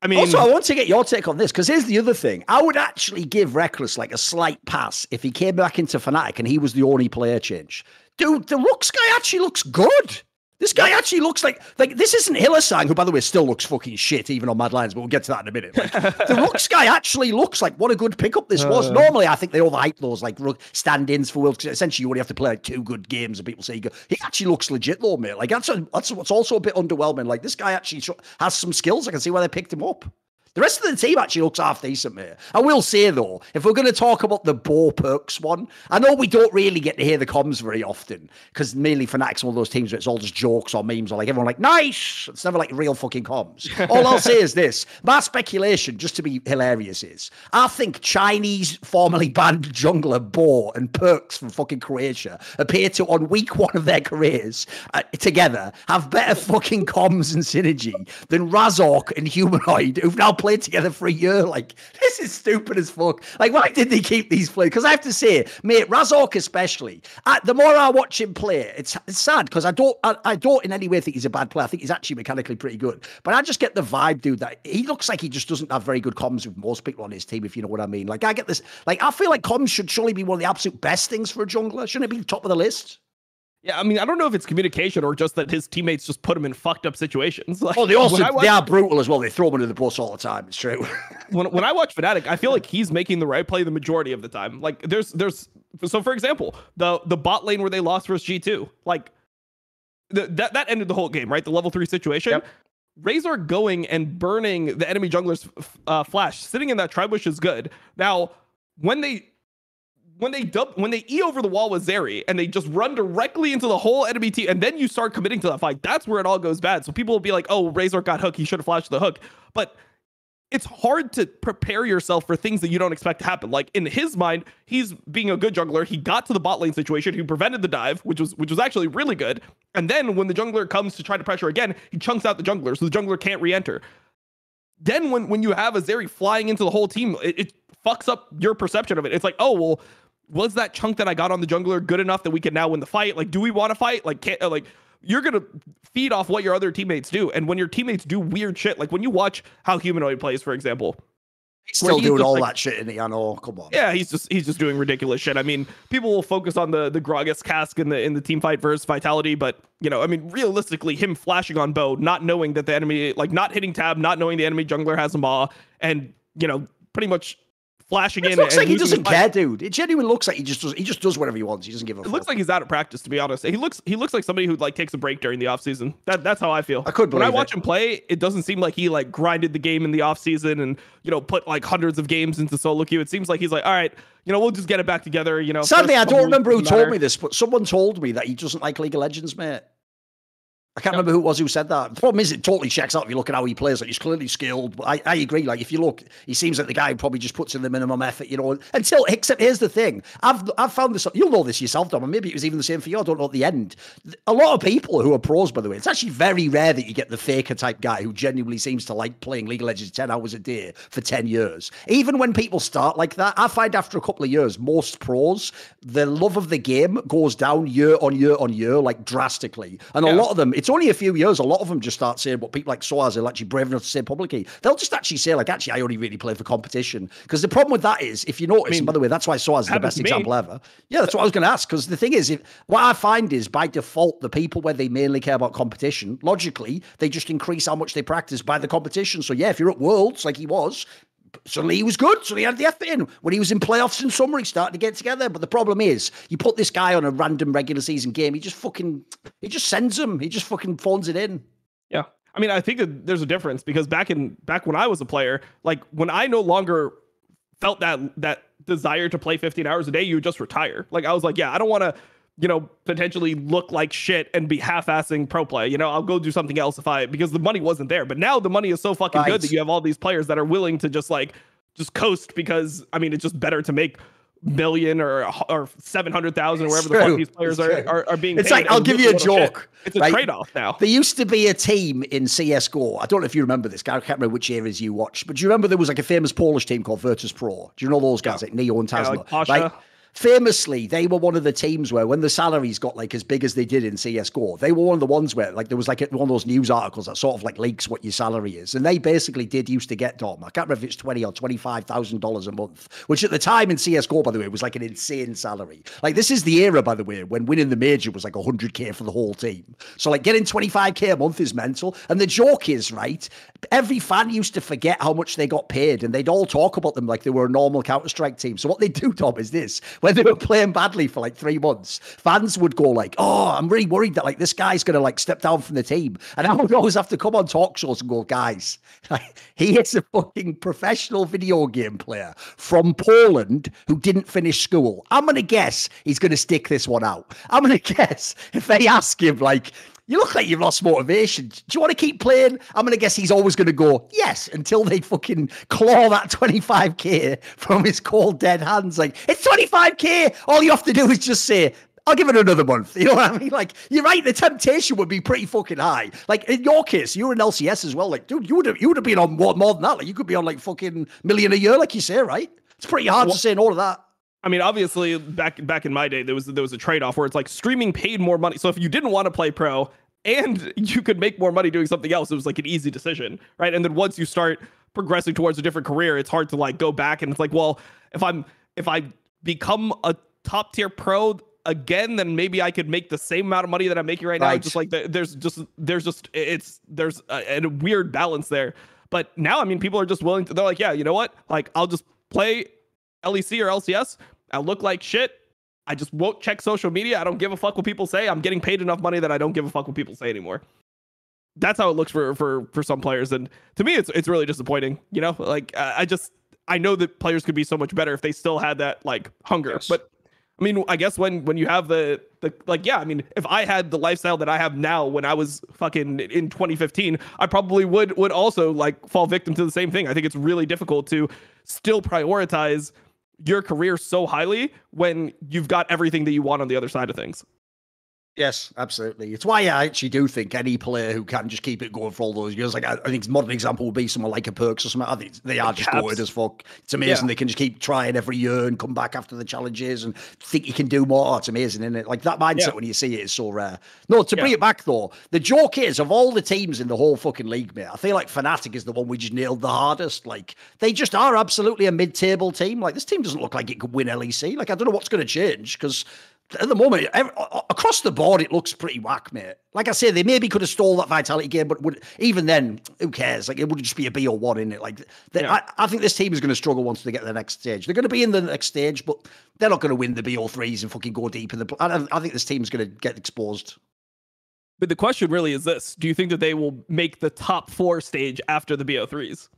I mean, also, I want to get your take on this, because here's the other thing. I would actually give Rekkles like a slight pass if he came back into Fnatic and he was the only player change. Dude, the Rooks guy actually looks good. This guy actually looks like this isn't Hylissang, who, by the way, still looks fucking shit, even on Mad Lions, but we'll get to that in a minute. Like, the Rooks guy actually looks like what a good pickup this was. Normally, I think they overhype those like stand-ins for Worlds. Essentially, you only have to play like 2 good games, and people say he actually looks legit, though, mate. Like, that's what's also a bit underwhelming. Like, this guy actually has some skills. I can see why they picked him up. The rest of the team actually looks half decent, mate. I will say, though, if we're going to talk about the Bo Perkz one, I know we don't really get to hear the comms very often, because mainly Fnatic's one of those teams where it's all just jokes or memes or like everyone like, nice! It's never like real fucking comms. All I'll say is this. My speculation, just to be hilarious, is I think Chinese formerly banned jungler Bo and Perkz from fucking Croatia appear to, on week 1 of their careers, together, have better fucking comms and synergy than Razork and Humanoid, who've now played together for a year. Like, this is stupid as fuck. Like, why did they keep these players? Because I have to say, mate, Razork especially, the more I watch him play, it's sad, because I don't in any way think he's a bad player. I think he's actually mechanically pretty good. But I just get the vibe, dude, that he looks like he just doesn't have very good comms with most people on his team, if you know what I mean. Like, I get this, like, I feel like comms should surely be one of the absolute best things for a jungler. Shouldn't it be top of the list? Yeah, I mean, I don't know if it's communication or just that his teammates just put him in fucked up situations. Like, they are brutal as well. They throw him into the bus all the time. It's true. when I watch Fnatic, I feel like he's making the right play the majority of the time. Like, there's so, for example, the bot lane where they lost versus G2, like that ended the whole game, right? The level 3 situation. Yep. Razor going and burning the enemy jungler's flash, sitting in that tribush is good. Now, when they E over the wall with Zeri and they just run directly into the whole enemy team, and then you start committing to that fight, that's where it all goes bad. So people will be like, oh, Razor got hooked, he should have flashed the hook. But it's hard to prepare yourself for things that you don't expect to happen. Like, in his mind, he's being a good jungler. He got to the bot lane situation, he prevented the dive, which was actually really good. And then when the jungler comes to try to pressure again, he chunks out the jungler, so the jungler can't re-enter. Then when you have a Zeri flying into the whole team, it fucks up your perception of it. It's like, oh, well, was that chunk that I got on the jungler good enough that we can now win the fight? Like, do we want to fight? Like, you're going to feed off what your other teammates do. And when your teammates do weird shit, like when you watch how Humanoid plays, for example, he's still doing all that shit in the Anno. Come on. Yeah, he's just doing ridiculous shit. I mean, people will focus on the Gragas cask in the team fight versus Vitality, but, you know, I mean, realistically, him flashing on Bo, not knowing that the enemy, like, not hitting tab, not knowing the enemy jungler has a maw, and, you know, pretty much flashing It in. looks and like he losing doesn't his care, dude. It genuinely looks like he just does whatever he wants. He doesn't give a fuck. It looks like he's out of practice, to be honest. He looks like somebody who like takes a break during the offseason. That's how I feel. I could believe when I watch it. him play, it doesn't seem like he like grinded the game in the offseason and put like hundreds of games into solo queue. It seems like he's like, all right, we'll just get it back together. Sadly, I don't remember who told me this, but someone told me that he doesn't like League of Legends, mate. I can't remember who it was who said that. The problem is it totally checks out if you look at how he plays. Like, he's clearly skilled. But I agree. Like, if you look, he seems like the guy who probably just puts in the minimum effort, except here's the thing. I've found this, you'll know this yourself, Dom, and maybe it was even the same for you. I don't know at the end. A lot of people who are pros, by the way, it's actually very rare that you get the faker type guy who genuinely seems to like playing League of Legends 10 hours a day for 10 years. Even when people start like that, I find after a couple of years, most pros, the love of the game goes down year on year on year, like drastically. And a lot of them, it's only a few years, a lot of them just start saying what people like Soaz are actually brave enough to say publicly. They'll just actually say, like, actually, I only really play for competition. Because the problem with that is, if you notice, and by the way, that's why Soaz is the best example ever. Yeah, that's what I was going to ask. Because the thing is, what I find is, by default, the people where they mainly care about competition, logically, they just increase how much they practice by the competition. So yeah, if you're at Worlds, like he was, suddenly he was good. So he had the effort in. When he was in playoffs in summer, he started to get together. But the problem is, you put this guy on a random regular season game, he just sends him. He just fucking phones it in. Yeah. I mean, I think that there's a difference because back when I was a player, like when I no longer felt that desire to play 15 hours a day, you would just retire. Like I was like, yeah, I don't want to, potentially look like shit and be half-assing pro play. I'll go do something else because the money wasn't there. But now the money is so fucking good that you have all these players that are willing to just coast because, I mean, it's just better to make million or 700,000 or wherever the fuck these players are being it's paid. Like, I'll give you a joke. It's a trade-off now. There used to be a team in CSGO. I don't know if you remember this guy. I can't remember which areas you watched, but do you remember there was like a famous Polish team called Virtus Pro? Do you know those guys like Neo and Tasma? Like Pasha. Famously, they were one of the teams where when the salaries got like as big as they did in CSGO, they were one of the ones where like there was like one of those news articles that sort of like leaks what your salary is. And they basically used to get, Dom, I can't remember if it's $20,000 or $25,000 a month, which at the time in CSGO, by the way, was like an insane salary. Like this is the era, by the way, when winning the major was like 100K for the whole team. So like getting 25K a month is mental. And the joke is, right, every fan used to forget how much they got paid and they'd all talk about them like they were a normal Counter-Strike team. So what they do, Dom, is this. When they were playing badly for like 3 months, fans would go like, oh, I'm really worried that like this guy's going to like step down from the team. And I would always have to come on talk shows and go, guys, he is a fucking professional video game player from Poland who didn't finish school. I'm going to guess he's going to stick this one out. I'm going to guess if they ask him like, you look like you've lost motivation. Do you want to keep playing? I'm going to guess he's always going to go, yes, until they fucking claw that 25K from his cold, dead hands. Like, it's 25K. All you have to do is just say, I'll give it another month. You know what I mean? Like, you're right. The temptation would be pretty fucking high. Like, in your case, you were in LCS as well. Like, dude, you would have been on more than that. Like, you could be on like fucking million a year, like you say, right? It's pretty hard to say no to that. I mean, obviously, back in my day, there was a trade-off where it's like streaming paid more money. So if you didn't want to play pro and you could make more money doing something else, it was like an easy decision, right? And then once you start progressing towards a different career, it's hard to like go back and it's like, well, if I become a top tier pro again, then maybe I could make the same amount of money that I'm making right now. It's just like there's a weird balance there. But now, I mean, people are just willing to. They're like, yeah, you know what? Like, I'll just play LEC or LCS. I look like shit. I just won't check social media. I don't give a fuck what people say. I'm getting paid enough money that I don't give a fuck what people say anymore. That's how it looks for some players, and to me, it's really disappointing. Like I know that players could be so much better if they still had that like hunger. Yes. But I mean, I guess when you have the like, yeah, I mean, if I had the lifestyle that I have now when I was fucking in 2015, I probably would also like fall victim to the same thing. I think it's really difficult to still prioritize your career so highly when you've got everything that you want on the other side of things. Yes, absolutely. It's why I actually do think any player who can just keep it going for all those years, like I think a modern example would be someone like a Perks or something. I think they are just good as fuck. It's amazing. They can just keep trying every year and come back after the challenges and think you can do more. Oh, it's amazing, isn't it? Like that mindset when you see it is so rare. No, to bring it back though, the joke is of all the teams in the whole fucking league, mate, I feel like Fnatic is the one we just nailed the hardest. Like they just are absolutely a mid-table team. Like this team doesn't look like it could win LEC. Like I don't know what's going to change because at the moment, across the board, it looks pretty whack, mate. Like I say, they maybe could have stole that Vitality game, but even then, who cares? Like, it would just be a BO1 in it. Like, I think this team is going to struggle once they get to the next stage. They're going to be in the next stage, but they're not going to win the BO3s and fucking go deep in the. I think this team's going to get exposed. But the question really is this: do you think that they will make the top 4 stage after the BO3s?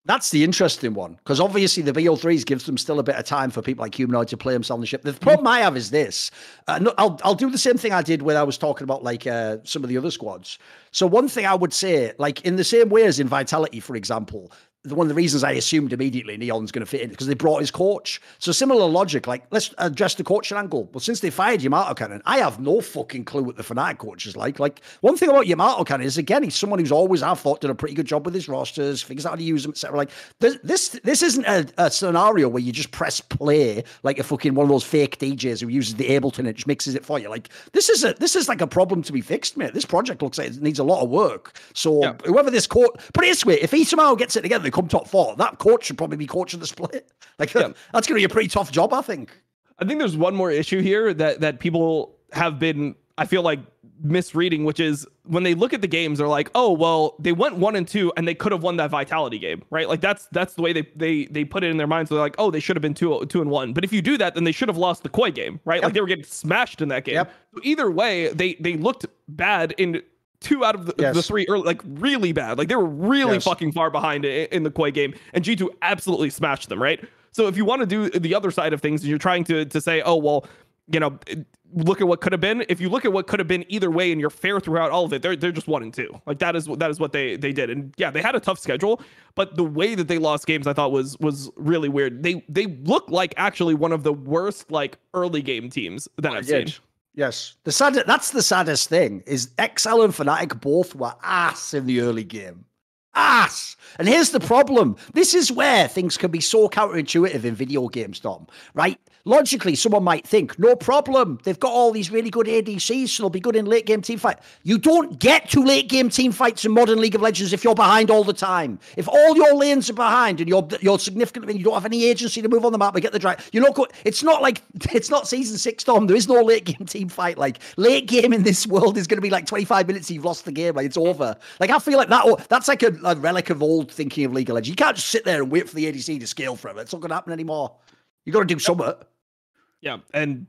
That's the interesting one, because obviously the BO3s gives them still a bit of time for people like Humanoid to play themselves on the ship. The problem I have is this. I'll do the same thing I did when I was talking about like some of the other squads. So one thing I would say, like in the same way as in Vitality, for example, one of the reasons I assumed immediately Neon's going to fit in because they brought his coach. So similar logic, like let's address the coaching angle. Well, since they fired Yamato Cannon, I have no fucking clue what the Fnatic coach is like. Like one thing about Yamato Cannon is, again, he's someone who's always, I've thought, done a pretty good job with his rosters, figures out how to use them, etc. Like this isn't a scenario where you just press play like a fucking one of those fake DJs who uses the Ableton and just mixes it for you. Like this is like a problem to be fixed, mate. This project looks like it needs a lot of work. So whoever this coach, put it this way, if he somehow gets it together, they come top 4, that coach should probably be coaching the split. Like that's going to be a pretty tough job, I think. I think there's one more issue here that people have been, I feel like, misreading, which is when they look at the games, they're like, oh, well, they went 1 and 2 and they could have won that Vitality game, right? Like that's the way they put it in their minds. So they're like, oh, they should have been 2 and 1. But if you do that, then they should have lost the Koi game, right? Like they were getting smashed in that game. So either way, they looked bad in 2 out of the 3 early, like really bad. Like they were really fucking far behind in the Koi game, and G2 absolutely smashed them, right? So if you want to do the other side of things, and you're trying to say, oh, well, you know, look at what could have been. If you look at what could have been either way and you're fair throughout all of it, they're just 1 and 2. Like that is what they did. And yeah, they had a tough schedule, but the way that they lost games I thought was really weird. They look like actually one of the worst like early game teams that I've seen. Yes. That's the saddest thing is XL and Fnatic both were ass in the early game. Ass. And here's the problem. This is where things can be so counterintuitive in video games, Tom, right? Logically, someone might think, no problem. They've got all these really good ADCs, so they'll be good in late game team fight. You don't get to late game team fights in modern League of Legends if you're behind all the time. If all your lanes are behind and you're significant and you don't have any agency to move on the map and get the drive, you're not good. It's not season 6, Tom. There is no late game team fight. Like late game in this world is going to be like 25 minutes. You've lost the game. Like it's over. Like I feel like that's like a relic of old thinking of League of Legends. You can't just sit there and wait for the ADC to scale forever. It's not going to happen anymore. You got to do something. Yeah, and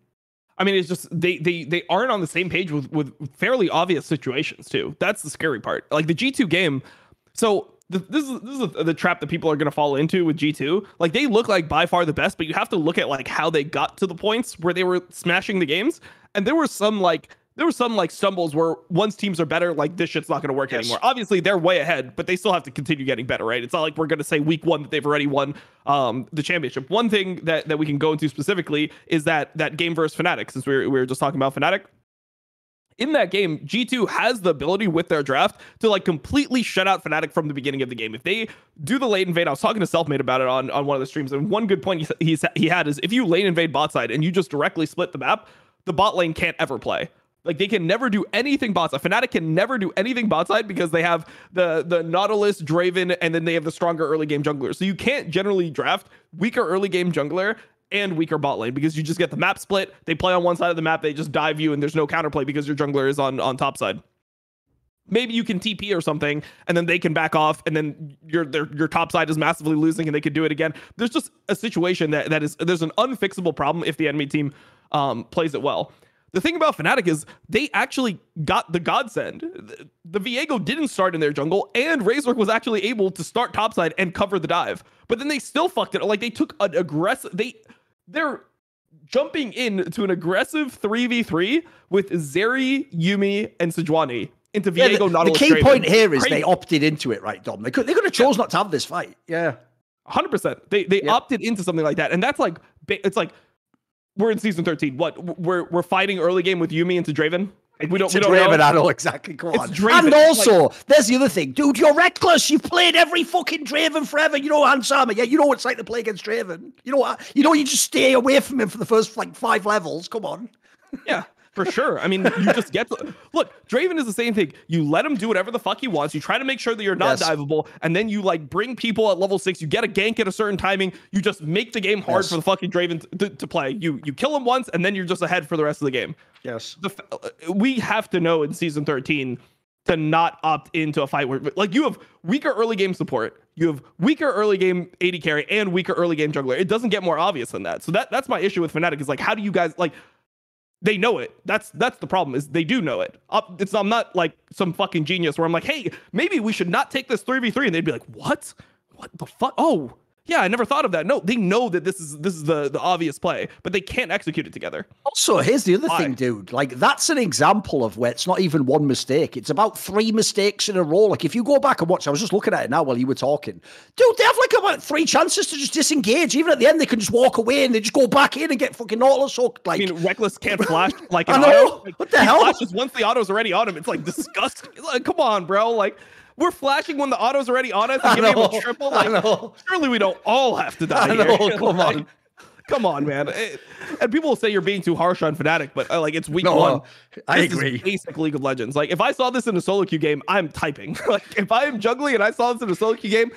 I mean, it's just they aren't on the same page with fairly obvious situations too. That's the scary part. Like the G2 game. So this is the trap that people are going to fall into with G2. Like they look like by far the best, but you have to look at like how they got to the points where they were smashing the games. And there were some stumbles where once teams are better, like this shit's not going to work anymore. Obviously, they're way ahead, but they still have to continue getting better, right? It's not like we're going to say week 1 that they've already won the championship. One thing that we can go into specifically is that game versus Fnatic, since we were just talking about Fnatic. In that game, G2 has the ability with their draft to like completely shut out Fnatic from the beginning of the game. If they do the lane invade, I was talking to Selfmade about it on one of the streams, and one good point he had is if you lane invade bot side and you just directly split the map, the bot lane can't ever play. Like they can never do anything bot side. Fnatic can never do anything bot side because they have the Nautilus, Draven, and then they have the stronger early game jungler. So you can't generally draft weaker early game jungler and weaker bot lane because you just get the map split. They play on one side of the map, they just dive you, and there's no counterplay because your jungler is on top side. Maybe you can TP or something, and then they can back off, and then your top side is massively losing, and they could do it again. There's just a situation there's an unfixable problem if the enemy team plays it well. The thing about Fnatic is they actually got the godsend. The Viego didn't start in their jungle, and Razork was actually able to start topside and cover the dive. But then they still fucked it. Like they took an aggressive. They're jumping into an aggressive 3v3 with Zeri, Yuumi, and Sejuani into Viego. The key point here is they opted into it, right, Dom? They could have chose not to have this fight. Yeah, 100%. They opted into something like that, and that's like it's like. We're in season 13. What? We're fighting early game with Yuumi into Draven. Like we don't Draven, know. I know exactly. Come on. Draven. And also, there's the other thing, dude. You're reckless. You've played every fucking Draven forever. You know Hansama. Yeah, you know what it's like to play against Draven. You know what? You just stay away from him for the first like 5 levels. Come on. Yeah. For sure. I mean, you just get to look. Draven is the same thing. You let him do whatever the fuck he wants. You try to make sure that you're not diveable, and then you like bring people at level 6. You get a gank at a certain timing. You just make the game hard for the fucking Draven to play. You kill him once, and then you're just ahead for the rest of the game. Yes. We have to know in season 13 to not opt into a fight where like you have weaker early game support, you have weaker early game AD carry, and weaker early game jungler. It doesn't get more obvious than that. So that's my issue with Fnatic is like, how do you guys like? They know it. That's the problem is they do know it. I'm not like some fucking genius where I'm like, hey, maybe we should not take this 3v3, and they'd be like, what the fuck? Oh. Yeah, I never thought of that. No, they know that this is the obvious play, but they can't execute it together. Also, here's the other thing, dude. Like, that's an example of where it's not even one mistake. It's about 3 mistakes in a row. Like, if you go back and watch, I was just looking at it now while you were talking. Dude, they have like about 3 chances to just disengage. Even at the end, they can just walk away and they just go back in and get fucking Nautilus hooked. Like, I mean, Reckless can't flash like an an auto. Like, what the hell? Flashes once the auto's already on him. It's like disgusting. Like, come on, bro. Like, we're flashing when the auto's already on us and giving him a triple. Like, surely we don't all have to die here. Come on. Come on, man. And people will say you're being too harsh on Fnatic, but like it's week 1. I agree. Is basic League of Legends. Like if I saw this in a solo queue game, I'm typing. Like if I am juggling and I saw this in a solo queue game,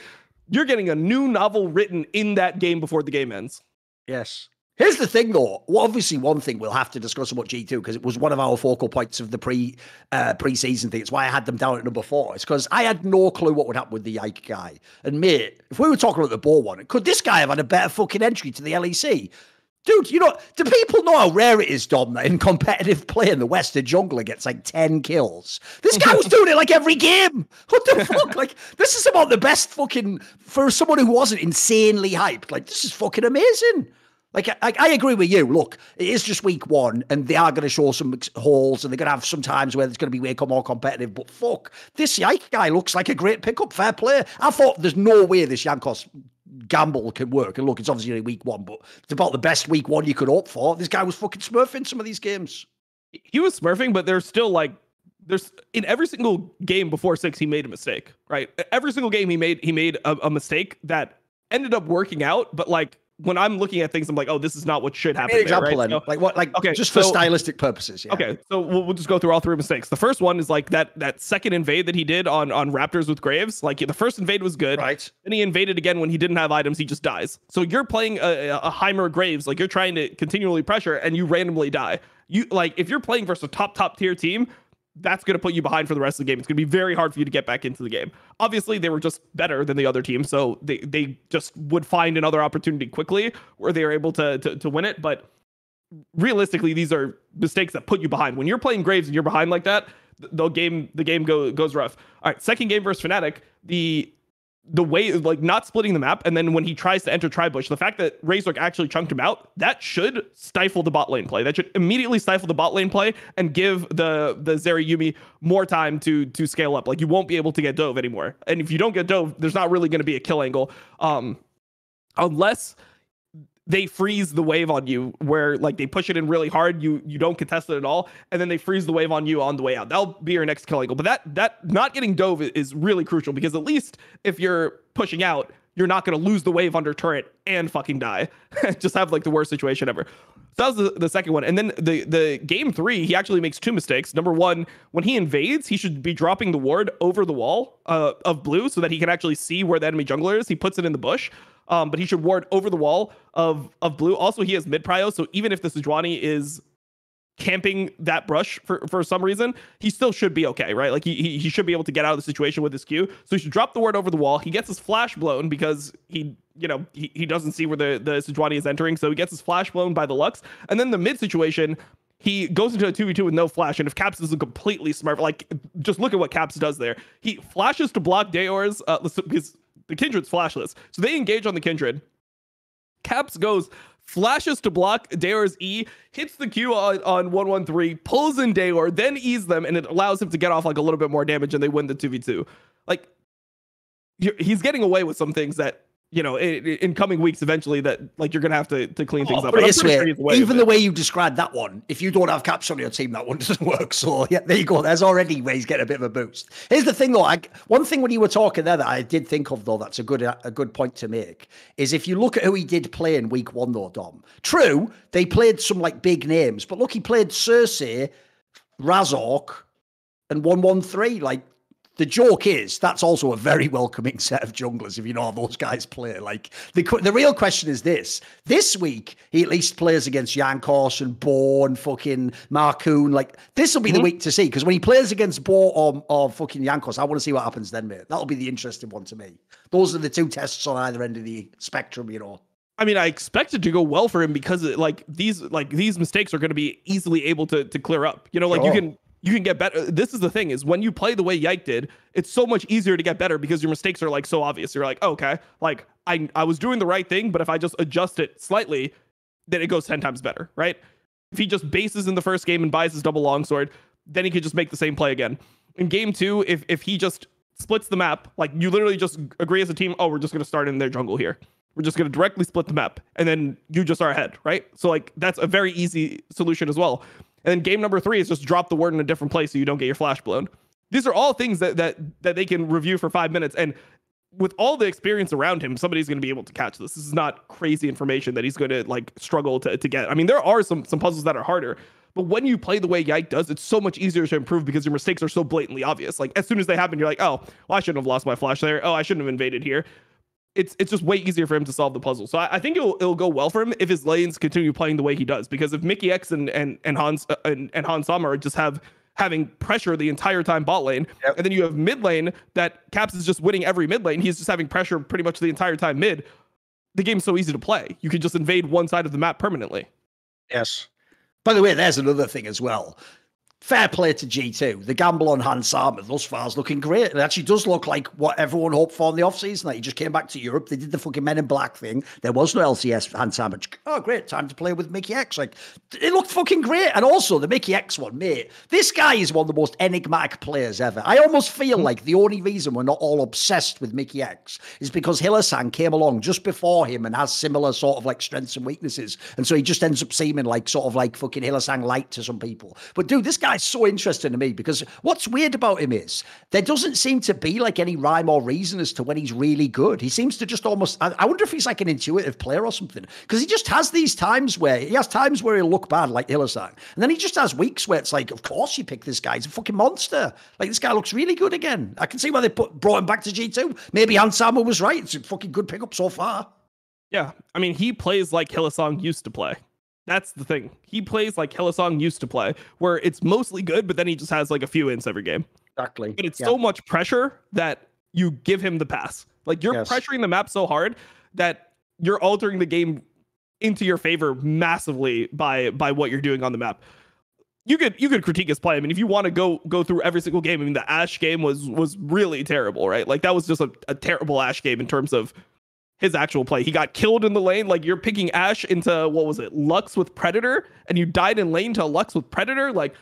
you're getting a new novel written in that game before the game ends. Yes. Here's the thing, though. Well, obviously, one thing we'll have to discuss about G2 because it was one of our focal points of the pre-season thing. It's why I had them down at number 4. It's because I had no clue what would happen with the Yike guy. And mate, if we were talking about the Bow one, could this guy have had a better fucking entry to the LEC? Dude, you know, do people know how rare it is, Dom, that in competitive play in the West, a jungler gets like 10 kills? This guy was doing it like every game. What the fuck? Like, this is about the best fucking, for someone who wasn't insanely hyped. Like, this is fucking amazing. Like, I agree with you. Look, it is just week 1, and they are going to show some holes, and they're going to have some times where it's going to be way more competitive. But fuck, this Yike guy looks like a great pickup. Fair play. I thought there's no way this Jankos gamble can work. And look, it's obviously only week 1, but it's about the best week 1 you could hope for. This guy was fucking smurfing some of these games. He was smurfing, but there's still like, there's in every single game before 6, he made a mistake, right? Every single game he made a mistake that ended up working out, but like, when I'm looking at things, I'm like, oh, this is not what should happen. Example, right? then. So, like what? Like okay, just for stylistic purposes. Yeah. Okay, so we'll just go through all 3 mistakes. The first one is like that second invade that he did on Raptors with Graves. Like the first invade was good, right? Then he invaded again when he didn't have items. He just dies. So you're playing a Heimer Graves, like you're trying to continually pressure, and you randomly die. You like if you're playing versus a top tier team, that's going to put you behind for the rest of the game. It's going to be very hard for you to get back into the game. Obviously, they were just better than the other team, so they just would find another opportunity quickly where they were able to win it. But realistically, these are mistakes that put you behind. When you're playing Graves and you're behind like that, the game goes rough. All right, second game versus Fnatic, the way like not splitting the map, and then when he tries to enter Tribush, the fact that Razork actually chunked him out, that should stifle the bot lane play. That should immediately stifle the bot lane play and give the Zeri Yuumi more time to scale up. Like you won't be able to get dove anymore, and if you don't get dove, there's not really going to be a kill angle, unless they freeze the wave on you where like they push it in really hard, you don't contest it at all, and then they freeze the wave on you on the way out. That'll be your next kill angle. But that not getting dove is really crucial, because at least if you're pushing out, you're not going to lose the wave under turret and fucking die. Just have like the worst situation ever. So that was the second one. And then the game 3, he actually makes 2 mistakes. Number 1, when he invades, he should be dropping the ward over the wall of blue so that he can actually see where the enemy jungler is. He puts it in the bush. But he should ward over the wall of blue. Also, he has mid prio, so even if the Sejuani is camping that brush for some reason, he still should be okay, right? Like he should be able to get out of the situation with his Q. So he should drop the ward over the wall. He gets his flash blown because he doesn't see where the Sejuani is entering, so he gets his flash blown by the Lux. And then the mid situation, he goes into a 2v2 with no flash, and if Caps isn't completely smart, like just look at what Caps does there. He flashes to block Dayor's because the Kindred's flashless. So they engage on the Kindred. Caps goes, flashes to block Dayor's E, hits the Q on 113, pulls in Dayor, then E's them, and it allows him to get off like a little bit more damage, and they win the 2v2. Like, he's getting away with some things that in coming weeks eventually that like you're gonna have to clean things up. But this way, even the way you described that one, if you don't have caps on your team, that one doesn't work. So yeah, there you go. There's already where he's getting a bit of a boost. Here's the thing though, one thing when you were talking there that I did think of though, that's a good point to make, is if you look at who he did play in week 1 though, Dom. True, they played some like big names, but look, he played Cersei, Razork, and 113. Like, the joke is that's also a very welcoming set of junglers if you know how those guys play. Like, the real question is this week he at least plays against Jankos and Bo and fucking Marcoon. Like, this will be the week to see, because when he plays against Bo or fucking Jankos, I want to see what happens then, mate. That'll be the interesting one to me. Those are the two tests on either end of the spectrum, you know. I mean, I expect it to go well for him because these mistakes are going to be easily able to clear up. You know, like you can get better. This is the thing, is when you play the way Yike did, it's so much easier to get better because your mistakes are like so obvious. You're like, oh, okay, like I was doing the right thing, but if I just adjust it slightly, then it goes 10 times better, right? If he just bases in the first game and buys his double longsword, then he could just make the same play again. In game 2, if he just splits the map, like you literally just agree as a team, oh, we're just going to start in their jungle here. We're just going to directly split the map, and then you just are ahead, right? So like that's a very easy solution as well. And then game number 3 is just drop the word in a different place so you don't get your flash blown. These are all things that they can review for 5 minutes. And with all the experience around him, somebody's going to be able to catch this. This is not crazy information that he's going to like struggle to get. I mean, there are some puzzles that are harder, but when you play the way Yike does, it's so much easier to improve because your mistakes are so blatantly obvious. Like, as soon as they happen, you're like, oh, well, I shouldn't have lost my flash there. Oh, I shouldn't have invaded here. It's just way easier for him to solve the puzzle. So I think it'll go well for him if his lanes continue playing the way he does. Because if Mikyx and Hans Sama are just having pressure the entire time bot lane, yep, and then you have mid lane that Caps is just winning every mid lane, he's just having pressure pretty much the entire time mid. The game's so easy to play. You can just invade one side of the map permanently. Yes. By the way, there's another thing as well. Fair play to G2. The gamble on Hans Sama thus far is looking great. It actually does look like what everyone hoped for in the offseason. Like, he just came back to Europe. They did the fucking Men in Black thing. There was no LCS Hans Sama. Oh, great. Time to play with Mikyx. Like, it looked fucking great. And also, the Mikyx one, mate. This guy is one of the most enigmatic players ever. I almost feel like the only reason we're not all obsessed with Mikyx is because Hylissang came along just before him and has similar sort of like strengths and weaknesses. And so he just ends up seeming like sort of like fucking Hylissang light to some people. But dude, this guy's so interesting to me because what's weird about him is there doesn't seem to be like any rhyme or reason as to when he's really good. He seems to just almost, I wonder if he's like an intuitive player or something, because he just has these times where he'll look bad like Hylissang, and then he just has weeks where it's like, of course you pick this guy, he's a fucking monster. Like, this guy looks really good again. I can see why they brought him back to G2. Maybe Hans Sama was right. It's a fucking good pickup so far. Yeah, I mean, he plays like Hylissang used to play. That's the thing. He plays like Hylissang used to play, where it's mostly good, but then he just has like a few ints every game. Exactly. But it's so much pressure that you give him the pass. Like, you're pressuring the map so hard that you're altering the game into your favor massively by what you're doing on the map. You could critique his play. I mean, if you want to go through every single game, I mean, the Ashe game was really terrible, right? Like, that was just a terrible Ashe game in terms of his actual play. He got killed in the lane. Like, you're picking Ashe into, what was it, Lux with Predator, and you died in lane to Lux with Predator. Like,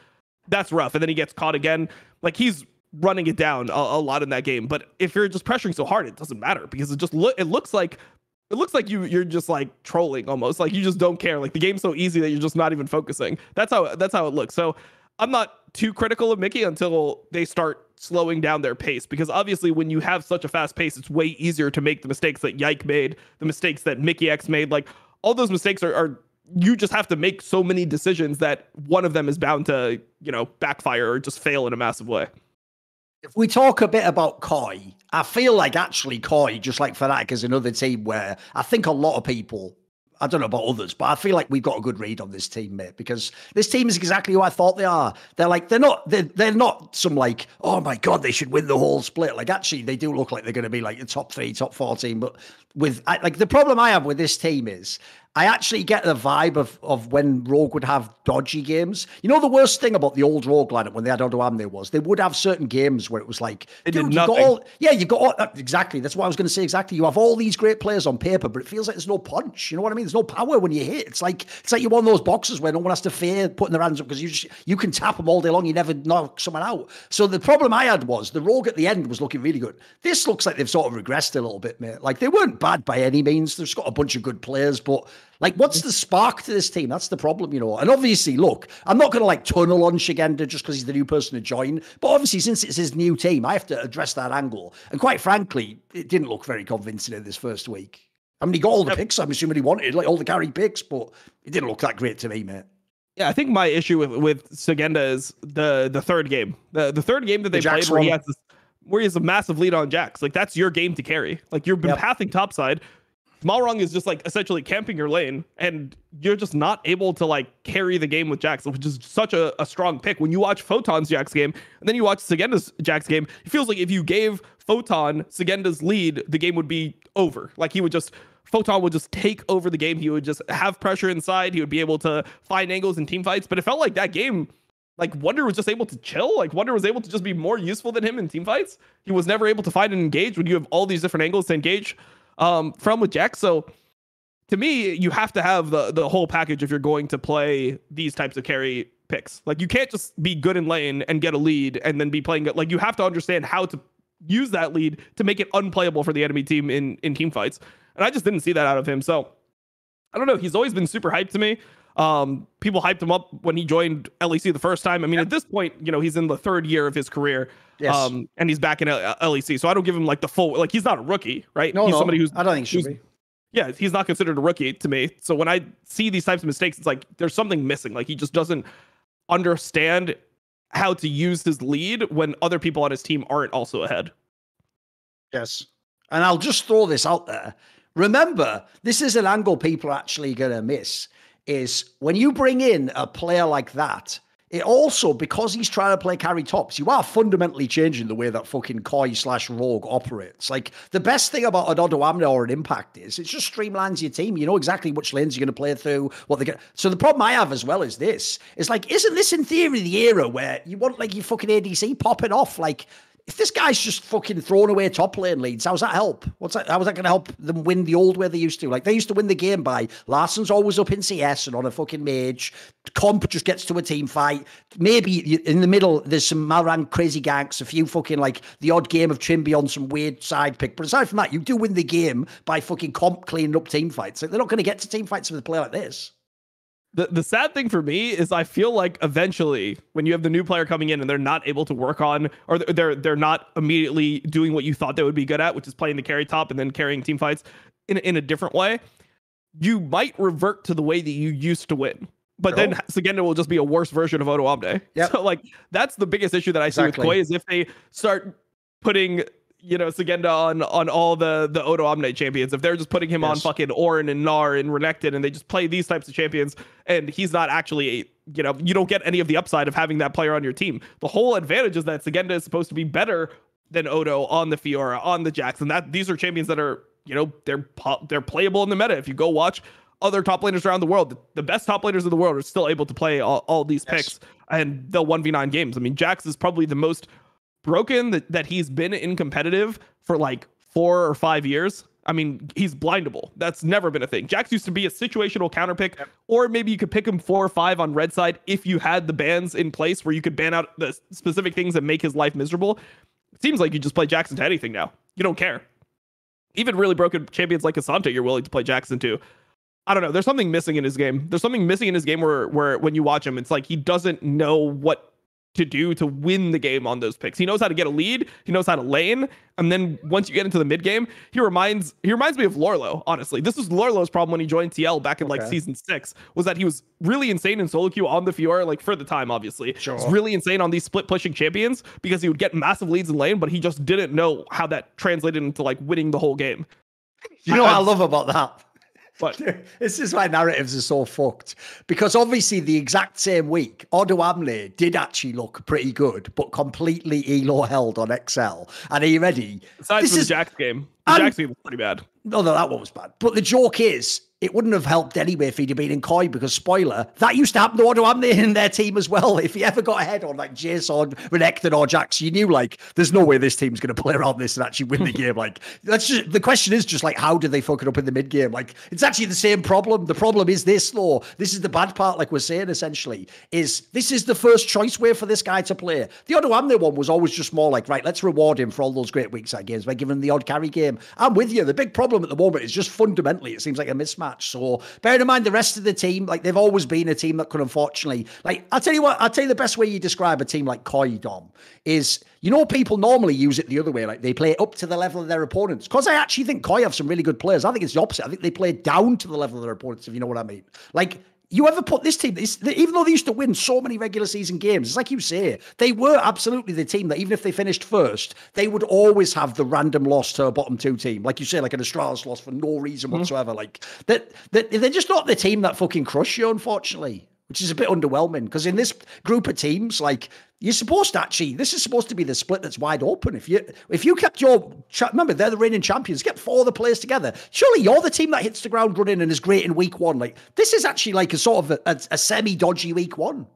that's rough. And then he gets caught again. Like, he's running it down a lot in that game. But if you're just pressuring so hard, it doesn't matter, because it looks like you're just like trolling almost. Like, you just don't care. Like, the game's so easy that you're just not even focusing. That's how it looks. So I'm not too critical of Mickey until they start slowing down their pace, because obviously when you have such a fast pace, it's way easier to make the mistakes that Yike made, the mistakes that Mikyx made. Like, all those mistakes are you just have to make so many decisions that one of them is bound to, backfire or just fail in a massive way. If we talk a bit about Koi, I feel like actually Koi, just like Fnatic, is another team where I think a lot of people, I don't know about others, but I feel like we've got a good read on this team, mate, because this team is exactly who I thought they are. They're not some like, oh my God, they should win the whole split. Like, actually, they do look like they're going to be like the top 3, top 4 team. But the problem I have with this team is I actually get the vibe of when Rogue would have dodgy games. You know, the worst thing about the old Rogue lineup when they had Odoamne was they would have certain games where it was like, they did dude, nothing. you've got all, exactly. That's what I was going to say. Exactly. You have all these great players on paper, but it feels like there's no punch. You know what I mean? There's no power when you hit. It's like you're one of those boxes where no one has to fear putting their hands up because you can tap them all day long. You never knock someone out. So the problem I had was the Rogue at the end was looking really good. This looks like they've sort of regressed a little bit, mate. Like they weren't bad by any means. They've got a bunch of good players, but like, what's the spark to this team? That's the problem, you know. And obviously, look, I'm not going to like tunnel on Shigenda just because he's the new person to join. But obviously, since it's his new team, I have to address that angle. And quite frankly, it didn't look very convincing in this first week. I mean, he got all the picks I'm assuming he wanted, like all the carry picks, but it didn't look that great to me, mate. Yeah, I think my issue with Szygenda is the third game. The third game that they played where he has a massive lead on Jax. Like, that's your game to carry. Like, you've been pathing topside. Malrung is just like essentially camping your lane, and you're just not able to like carry the game with Jax, which is such a strong pick. When you watch Photon's Jax game and then you watch Szygenda's Jax game, it feels like if you gave Photon Szygenda's lead, the game would be over. Like Photon would just take over the game. He would just have pressure inside. He would be able to find angles in team fights. But it felt like that game, like Wunder was just able to chill. Like Wunder was able to just be more useful than him in team fights. He was never able to find and engage when you have all these different angles to engage from with Jax. So to me, you have to have the whole package if you're going to play these types of carry picks. Like you can't just be good in lane and get a lead and then be playing it. Like you have to understand how to use that lead to make it unplayable for the enemy team in team fights. And I just didn't see that out of him. So I don't know. He's always been super hyped to me. People hyped him up when he joined LEC the first time. I mean, at this point, you know, he's in the third year of his career. Yes. And he's back in LEC. So I don't give him like the full, like he's not a rookie, right? No, he's somebody who's, I don't think he should be. Yeah, he's not considered a rookie to me. So when I see these types of mistakes, it's like there's something missing. Like he just doesn't understand how to use his lead when other people on his team aren't also ahead. Yes. And I'll just throw this out there. Remember, this is an angle people are actually going to miss, is when you bring in a player like that, it also, because he's trying to play carry tops, you are fundamentally changing the way that fucking Koi/Rogue operates. Like, the best thing about an Odoamne or an Impact is it just streamlines your team. You know exactly which lanes you're going to play through, what they get. So the problem I have as well is this. It's like, isn't this in theory the era where you want like your fucking ADC popping off? Like, if this guy's just fucking throwing away top lane leads, how's that help? How is that going to help them win the old way they used to? Like, they used to win the game by Larsen's always up in CS and on a fucking mage. Comp just gets to a team fight. Maybe in the middle, there's some Malrang crazy ganks, a few fucking, like, the odd game of Trimby on some weird side pick. But aside from that, you do win the game by fucking Comp cleaning up team fights. Like, they're not going to get to team fights with a player like this. The sad thing for me is I feel like eventually when you have the new player coming in and they're not able to work on, or they're not immediately doing what you thought they would be good at, which is playing the carry top and then carrying team fights in a different way, you might revert to the way that you used to win. But then Szygenda will just be a worse version of Odoamne. Yep. So like that's the biggest issue that I see with Koi is if they start putting, you know, Szygenda on all the Odoamne champions. If they're just putting him on fucking Orin and Gnar and Renekton and they just play these types of champions and he's not actually, you know, you don't get any of the upside of having that player on your team. The whole advantage is that Szygenda is supposed to be better than Odo on the Fiora, on the Jax, and that these are champions that are, you know, they're playable in the meta. If you go watch other top laners around the world, the best top laners in the world are still able to play all these picks and they'll 1v9 games. I mean, Jax is probably the most broken that he's been in competitive for like 4 or 5 years. I mean, he's blindable. That's never been a thing. Jax used to be a situational counter pick, or maybe you could pick him 4 or 5 on red side if you had the bans in place where you could ban out the specific things that make his life miserable. It seems like you just play Jax into anything now. You don't care. Even really broken champions like Asante, you're willing to play Jax into. I don't know. There's something missing in his game. There's something missing in his game where when you watch him, it's like he doesn't know what to do to win the game on those picks. He knows how to get a lead, he knows how to lane, and then once you get into the mid game, he reminds me of Lorlo, honestly. This was Lorlo's problem when he joined TL back in like season 6, was that he was really insane in solo queue on the Fiora, like for the time, obviously. Sure. He was really insane on these split pushing champions because he would get massive leads in lane, but he just didn't know how that translated into like winning the whole game. You know what I love about that? But this is why narratives are so fucked, because obviously the exact same week, Odoamne did actually look pretty good, but completely elo held on XL. And are you ready? Aside from the Jax game, the Jax game was pretty bad. No, that one was bad. But the joke is, it wouldn't have helped anyway if he'd have been in Koi, because spoiler, that used to happen to Odo Amne in their team as well. If he ever got ahead on like Jace or Renekton or Jax, you knew like there's no way this team's going to play around this and actually win the game. Like that's just the question is just like how did they fuck it up in the mid game? Like it's actually the same problem. The problem is this though. This is the bad part. Like we're saying essentially is this is the first choice way for this guy to play. The Odo Amne one was always just more like right, let's reward him for all those great weak side games by giving him the odd carry game. I'm with you. The big problem at the moment is just fundamentally it seems like a mismatch. So bearing in mind the rest of the team, like they've always been a team that could unfortunately, like I'll tell you the best way you describe a team like Koi, Dom, is people normally use it the other way, like they play up to the level of their opponents. Because I actually think Koi have some really good players. I think it's the opposite. I think they play down to the level of their opponents, if you know what I mean. Like you ever put this team, even though they used to win so many regular season games, it's like you say, they were absolutely the team that even if they finished first, they would always have the random loss to a bottom two team. Like you say, like an Astralis loss for no reason whatsoever. Like that they're just not the team that fucking crush you, unfortunately, which is a bit underwhelming. Because in this group of teams, like you're supposed to actually, this is supposed to be the split that's wide open. If you kept remember, they're the reigning champions, get 4 of the players together. Surely you're the team that hits the ground running and is great in week 1. Like this is actually like a sort of a semi-dodgy week 1.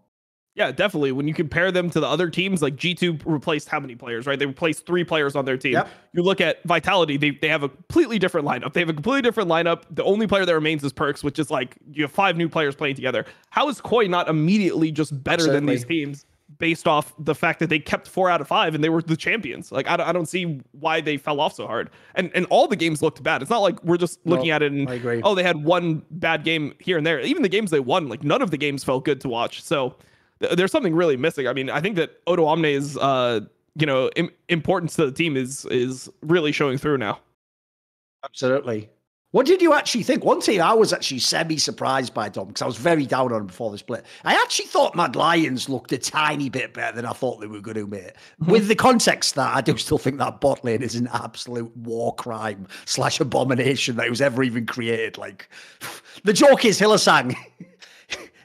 Yeah, definitely. When you compare them to the other teams, like G2 replaced how many players, right? They replaced 3 players on their team. Yep. You look at Vitality, they have a completely different lineup. They have a completely different lineup. The only player that remains is Perkz, which is like you have 5 new players playing together. How is Koi not immediately just better than these teams based off the fact that they kept 4 out of 5 and they were the champions? Like I don't see why they fell off so hard. And all the games looked bad. It's not like we're just looking at it and they had one bad game here and there. Even the games they won, like none of the games felt good to watch. So there's something really missing. I mean, I think that Odo Amne's importance to the team is really showing through now. Absolutely. What did you actually think? One team I was actually semi-surprised by, Dom, because I was very down on him before the split. I actually thought Mad Lions looked a tiny bit better than I thought they were going to, mate. With the context that I do still think that bot lane is an absolute war crime / abomination that was ever even created. Like, the joke is Hylissang.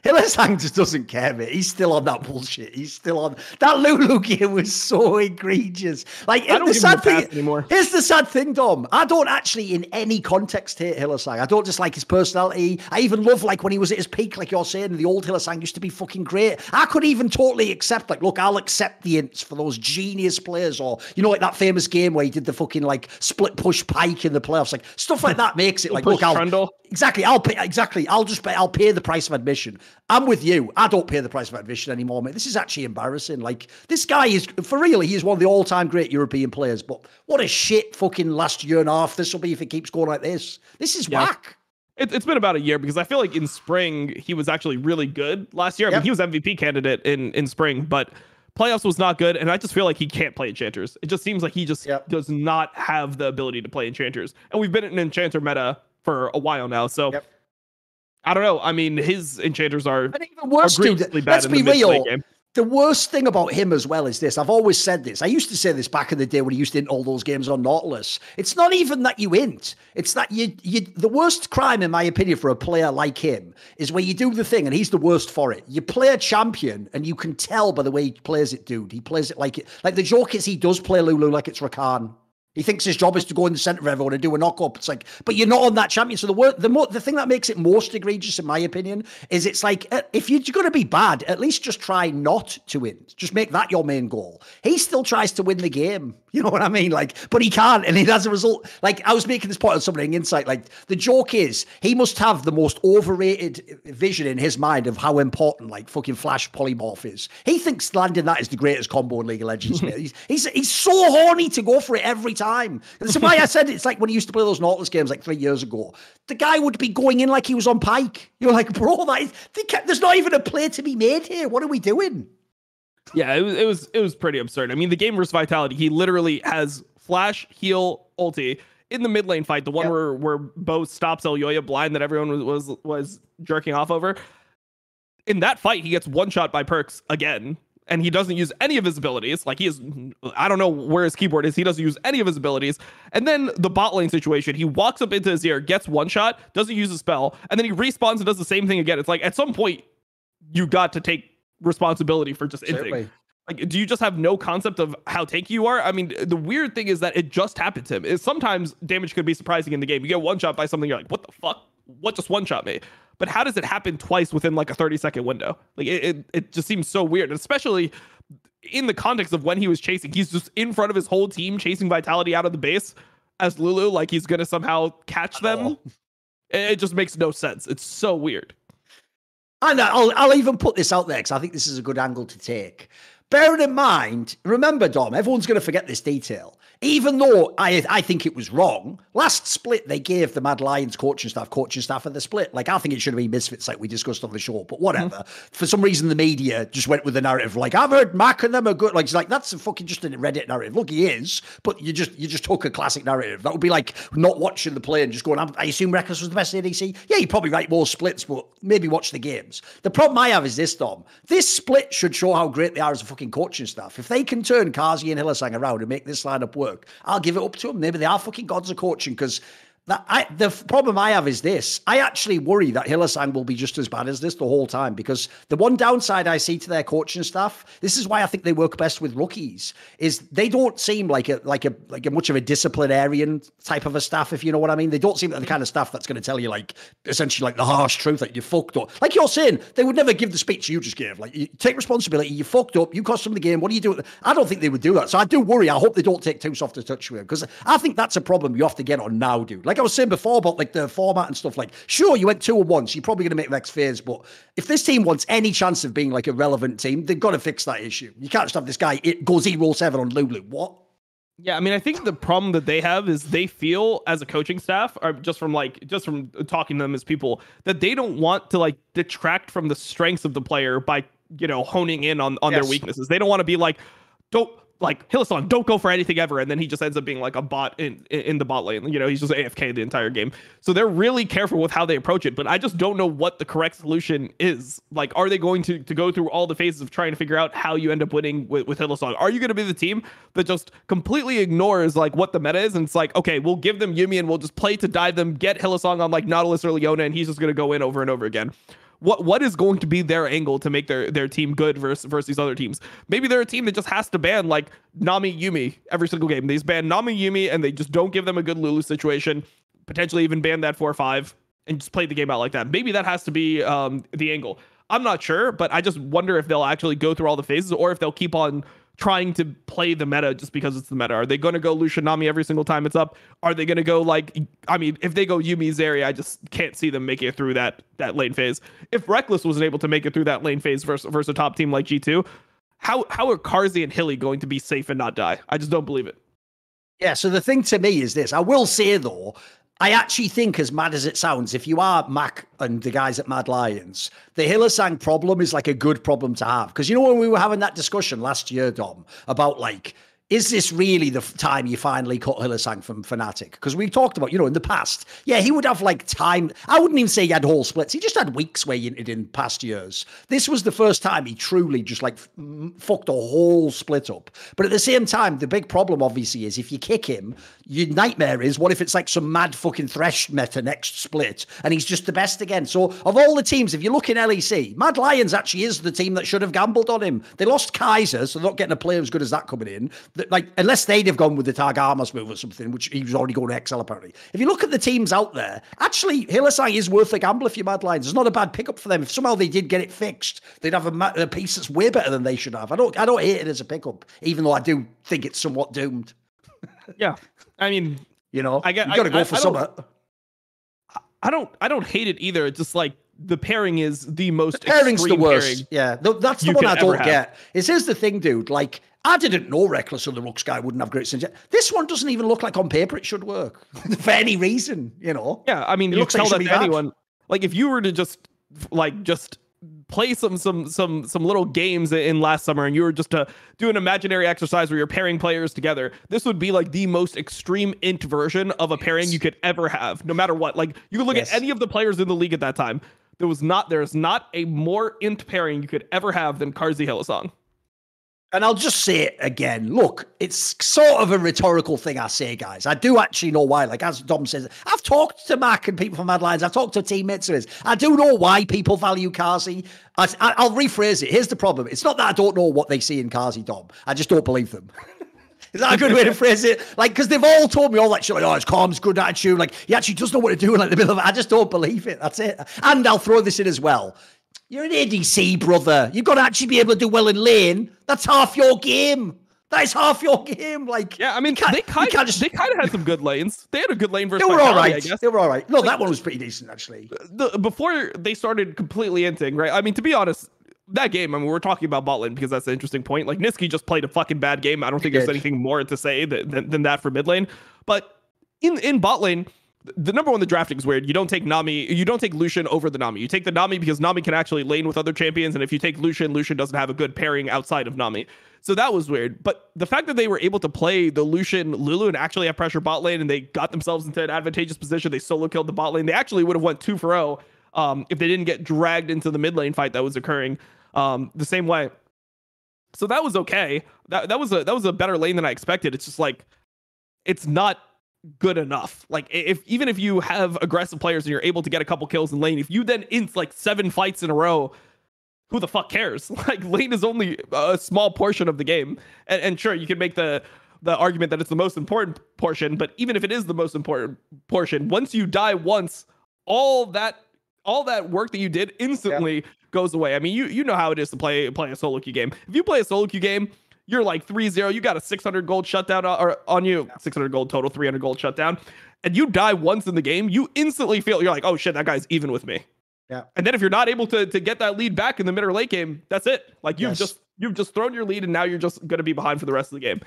Hylissang just doesn't care, mate. He's still on that bullshit. He's still on that Lulu game was so egregious. Like I don't the sad give him a thing pass anymore. Here's the sad thing, Dom. I don't actually in any context hate Hylissang. I don't just like his personality. I even love like when he was at his peak, like you're saying, the old Hylissang used to be fucking great. I could even totally accept, like, look, I'll accept the ints for those genius players, or like that famous game where he did the fucking like split push Pyke in the playoffs, like stuff like that makes it like look, Exactly. I'll pay the price of admission. I'm with you. I don't pay the price of admission anymore, mate. This is actually embarrassing. Like, this guy is, for real, he is one of the all-time great European players, but what a shit fucking last year and a half this will be if it keeps going like this. This is whack. It's been about a year, because I feel like in spring, he was actually really good last year. I mean, he was MVP candidate in spring, but playoffs was not good, and I just feel like he can't play Enchanters. It just seems like he just does not have the ability to play Enchanters. And we've been in an Enchanter meta for a while now, so I don't know. I mean, his Enchanters are even worse, dude. Let's be real. The worst thing about him as well is this. I've always said this. I used to say this back in the day when he used to int all those games on Nautilus. It's not even that you int. It's that you the worst crime, in my opinion, for a player like him is where you do the thing, and he's the worst for it. You play a champion, and you can tell by the way he plays it, dude. He plays it like the joke is he does play Lulu like it's Rakan. He thinks his job is to go in the center of everyone and do a knock-up. It's like, but you're not on that champion. So the thing that makes it most egregious, in my opinion, is it's like, if you're going to be bad, at least just try not to win. Just make that your main goal. He still tries to win the game. You know what I mean? Like, but he can't. And as a result, like, I was making this point on Summoning Insight. Like, the joke is he must have the most overrated vision in his mind of how important, like, fucking Flash Polymorph is. He thinks landing that is the greatest combo in League of Legends. He's so horny to go for it every time. That's why I said it's like when he used to play those Nautilus games like 3 years ago. The guy would be going in like he was on Pyke. You're like, bro, there's not even a play to be made here. What are we doing? Yeah, it was pretty absurd. I mean, the game versus Vitality, he literally has flash, heal, ulti in the mid lane fight, the one where Bo stops Elyoya blind that everyone was jerking off over. In that fight, he gets one shot by Perkz again, and he doesn't use any of his abilities. Like, I don't know where his keyboard is. He doesn't use any of his abilities. And then the bot lane situation, he walks up into his ear, gets one shot, doesn't use a spell, and then he respawns and does the same thing again. It's like, at some point, you got to take responsibility for just inting. Like, do you just have no concept of how tanky you are? I mean, the weird thing is that it just happened to him. Sometimes damage could be surprising in the game. You get one shot by something, you're like, what the fuck? what just one shot me. But how does it happen twice within like a 30-second window? Like it just seems so weird, especially in the context of when he was chasing. He's just in front of his whole team chasing Vitality out of the base as Lulu, like he's gonna somehow catch them. It just makes no sense. It's so weird. And I'll even put this out there because I think this is a good angle to take. Bearing in mind, remember, Dom, everyone's going to forget this detail. Even though I think it was wrong, last split they gave the Mad Lions coaching staff of the split. Like, I think it should have been Misfits like we discussed on the show, but whatever. Mm-hmm. For some reason, the media just went with the narrative like, I've heard Mac and them are good. Like, it's like, that's a fucking just a Reddit narrative. Look, he is, but you just took a classic narrative. That would be like not watching the play and just going, I assume Reckless was the best ADC. Yeah, you probably write more splits, but maybe watch the games. The problem I have is this, Dom. This split should show how great they are as a fucking coaching staff. If they can turn Carzzy and Hylissang around and make this lineup work, I'll give it up to them. Maybe they are fucking gods of coaching, because the problem I have is this. I actually worry that Hylissang will be just as bad as this the whole time, because the one downside I see to their coaching staff, this is why I think they work best with rookies, is they don't seem like a much of a disciplinarian type of a staff, if you know what I mean. They don't seem like the kind of staff that's going to tell you like essentially like the harsh truth that you fucked up. Like you're saying, they would never give the speech you just gave. Like, you take responsibility, you fucked up, you cost them the game, what do you do? I don't think they would do that. So I do worry. I hope they don't take too soft a touch with him, because I think that's a problem you have to get on now, dude. Like I was saying before about like the format and stuff, like, sure, you went 2-1, so you're probably going to make next phase, but if this team wants any chance of being like a relevant team, they've got to fix that issue. You can't just have this guy, it goes 0-7 on Lulu. What? Yeah, I mean, I think the problem that they have is they feel as a coaching staff, or just from talking to them as people, that they don't want to like detract from the strengths of the player by, honing in on their weaknesses. They don't want to be like, Hylissang, don't go for anything ever, and then he just ends up being like a bot in the bot lane. He's just AFK the entire game. So they're really careful with how they approach it, but I just don't know what the correct solution is. Like, are they going to go through all the phases of trying to figure out how you end up winning with Hylissang? Are you going to be the team that just completely ignores like what the meta is, and it's like, okay, we'll give them Yuumi and we'll just play to dive them, get Hylissang on like Nautilus or Leona, and he's just going to go in over and over again? What is going to be their angle to make their team good versus these other teams? Maybe they're a team that just has to ban like Nami, Yuumi every single game. They just ban Nami, Yuumi, and they just don't give them a good Lulu situation. Potentially even ban that 4-5 and just play the game out like that. Maybe that has to be the angle. I'm not sure, but I just wonder if they'll actually go through all the phases, or if they'll keep on trying to play the meta just because it's the meta. Are they going to go Lucian Nami every single time it's up? Are they going to go if they go Yuumi Zeri, I just can't see them making it through that lane phase. If Reckless wasn't able to make it through that lane phase versus a top team like G2, how are Carzzy and Hilly going to be safe and not die? I just don't believe it. Yeah, so the thing to me is this. I will say, though, I actually think, as mad as it sounds, if you are Mac and the guys at Mad Lions, the Hylissang problem is like a good problem to have. Because when we were having that discussion last year, Dom, about like, is this really the time you finally cut Hylissang from Fnatic? Because we talked about, in the past, yeah, he would have like time. I wouldn't even say he had whole splits. He just had weeks where he did in past years. This was the first time he truly just like fucked a whole split up. But at the same time, the big problem obviously is if you kick him, your nightmare is, what if it's like some mad fucking Thresh meta next split and he's just the best again? So of all the teams, if you look in LEC, Mad Lions actually is the team that should have gambled on him. They lost Kaiser, so they're not getting a player as good as that coming in. Like, unless they'd have gone with the Targamas move or something, which he was already going to XL apparently. If you look at the teams out there, actually Hylissang is worth a gamble if you're Mad Lions. It's not a bad pickup for them. If somehow they did get it fixed, they'd have a piece that's way better than they should have. I don't hate it as a pickup, even though I do think it's somewhat doomed. Yeah, I mean, you got to go for something. I don't hate it either. It's just like the pairing is the most. The pairing's the worst. Yeah, that's the one I don't get. Here's the thing, dude. Like, I didn't know Reckless or the Rooks guy wouldn't have great synergy. This one doesn't even look like on paper it should work for any reason, Yeah, I mean, you tell that to anyone. Like, if you were to just play some little games in last summer, and you were just to do an imaginary exercise where you're pairing players together, this would be like the most extreme int version of a pairing you could ever have, no matter what. Like, you could look at any of the players in the league at that time. There's not a more int pairing you could ever have than Carzzy Hylissang. And I'll just say it again. Look, it's sort of a rhetorical thing I say, guys. I do actually know why. Like, as Dom says, I've talked to Mac and people from Mad Lions. I've talked to teammates of his. I do know why people value Carzzy. I'll rephrase it. Here's the problem. It's not that I don't know what they see in Carzzy, Dom. I just don't believe them. Is that a good way to phrase it? Like, because they've all told me all that shit. Like, oh, it's calm, it's good attitude. Like, he actually does know what to do in like the middle of it. I just don't believe it. That's it. And I'll throw this in as well. You're an ADC, brother. You've got to actually be able to do well in lane. That's half your game. That is half your game. Like, yeah, I mean, they kind of had some good lanes. They had a good lane versus They were all Vitality, right. I guess. They were all right. No, that one was pretty decent, actually. Before they started completely inting, right? I mean, to be honest, that game, I mean, we're talking about bot lane because that's an interesting point. Like, Nisqy just played a fucking bad game. I don't think there's anything more to say than that for mid lane. But in bot lane, the number one, the drafting is weird. You don't take Lucian over the Nami. You take the Nami because Nami can actually lane with other champions, and if you take Lucian doesn't have a good pairing outside of Nami. So that was weird. But the fact that they were able to play the Lucian Lulu and actually have pressure bot lane, and they got themselves into an advantageous position, they solo killed the bot lane. They actually would have went 2-0 if they didn't get dragged into the mid lane fight that was occurring the same way. So that was okay. That was a better lane than I expected. It's just like, it's not good enough. Like, even if you have aggressive players and you're able to get a couple kills in lane, if you then int like 7 fights in a row, who the fuck cares? Like, lane is only a small portion of the game. And sure, you can make the argument that it's the most important portion, but even if it is the most important portion, once you die once, all that work that you did instantly goes away. I mean, you know how it is to play a solo queue game. If you play a solo queue game, you're like 3-0, you got a 600 gold shutdown on you, 600 gold total, 300 gold shutdown, and you die once in the game, you instantly feel, you're like, oh shit, that guy's even with me. Yeah. And then if you're not able to get that lead back in the mid or late game, that's it. Like, you've just thrown your lead, and now you're just going to be behind for the rest of the game.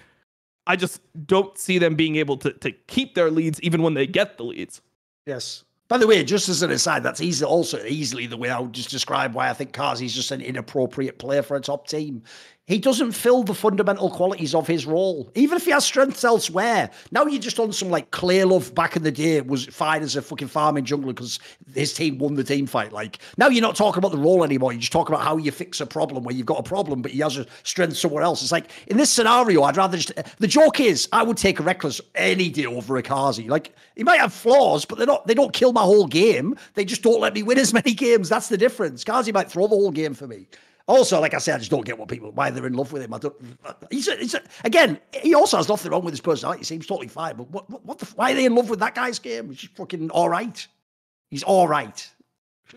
I just don't see them being able to keep their leads even when they get the leads. Yes. By the way, just as an aside, that's easily the way I would just describe why I think Carzzy's just an inappropriate player for a top team. He doesn't fill the fundamental qualities of his role, even if he has strengths elsewhere. Now you're just on some like Clay Love back in the day was fine as a fucking farming jungler because his team won the team fight. Like, now you're not talking about the role anymore. You're just talking about how you fix a problem where you've got a problem, but he has a strength somewhere else. It's like, in this scenario, I'd rather just... The joke is, I would take a Reckless any day over a Carzzy. Like, he might have flaws, but they don't kill my whole game. They just don't let me win as many games. That's the difference. Carzzy might throw the whole game for me. Also, like I said, I just don't get why they're in love with him. Again, he also has nothing wrong with his personality. He seems totally fine. But why are they in love with that guy's game? He's just fucking all right. He's all right.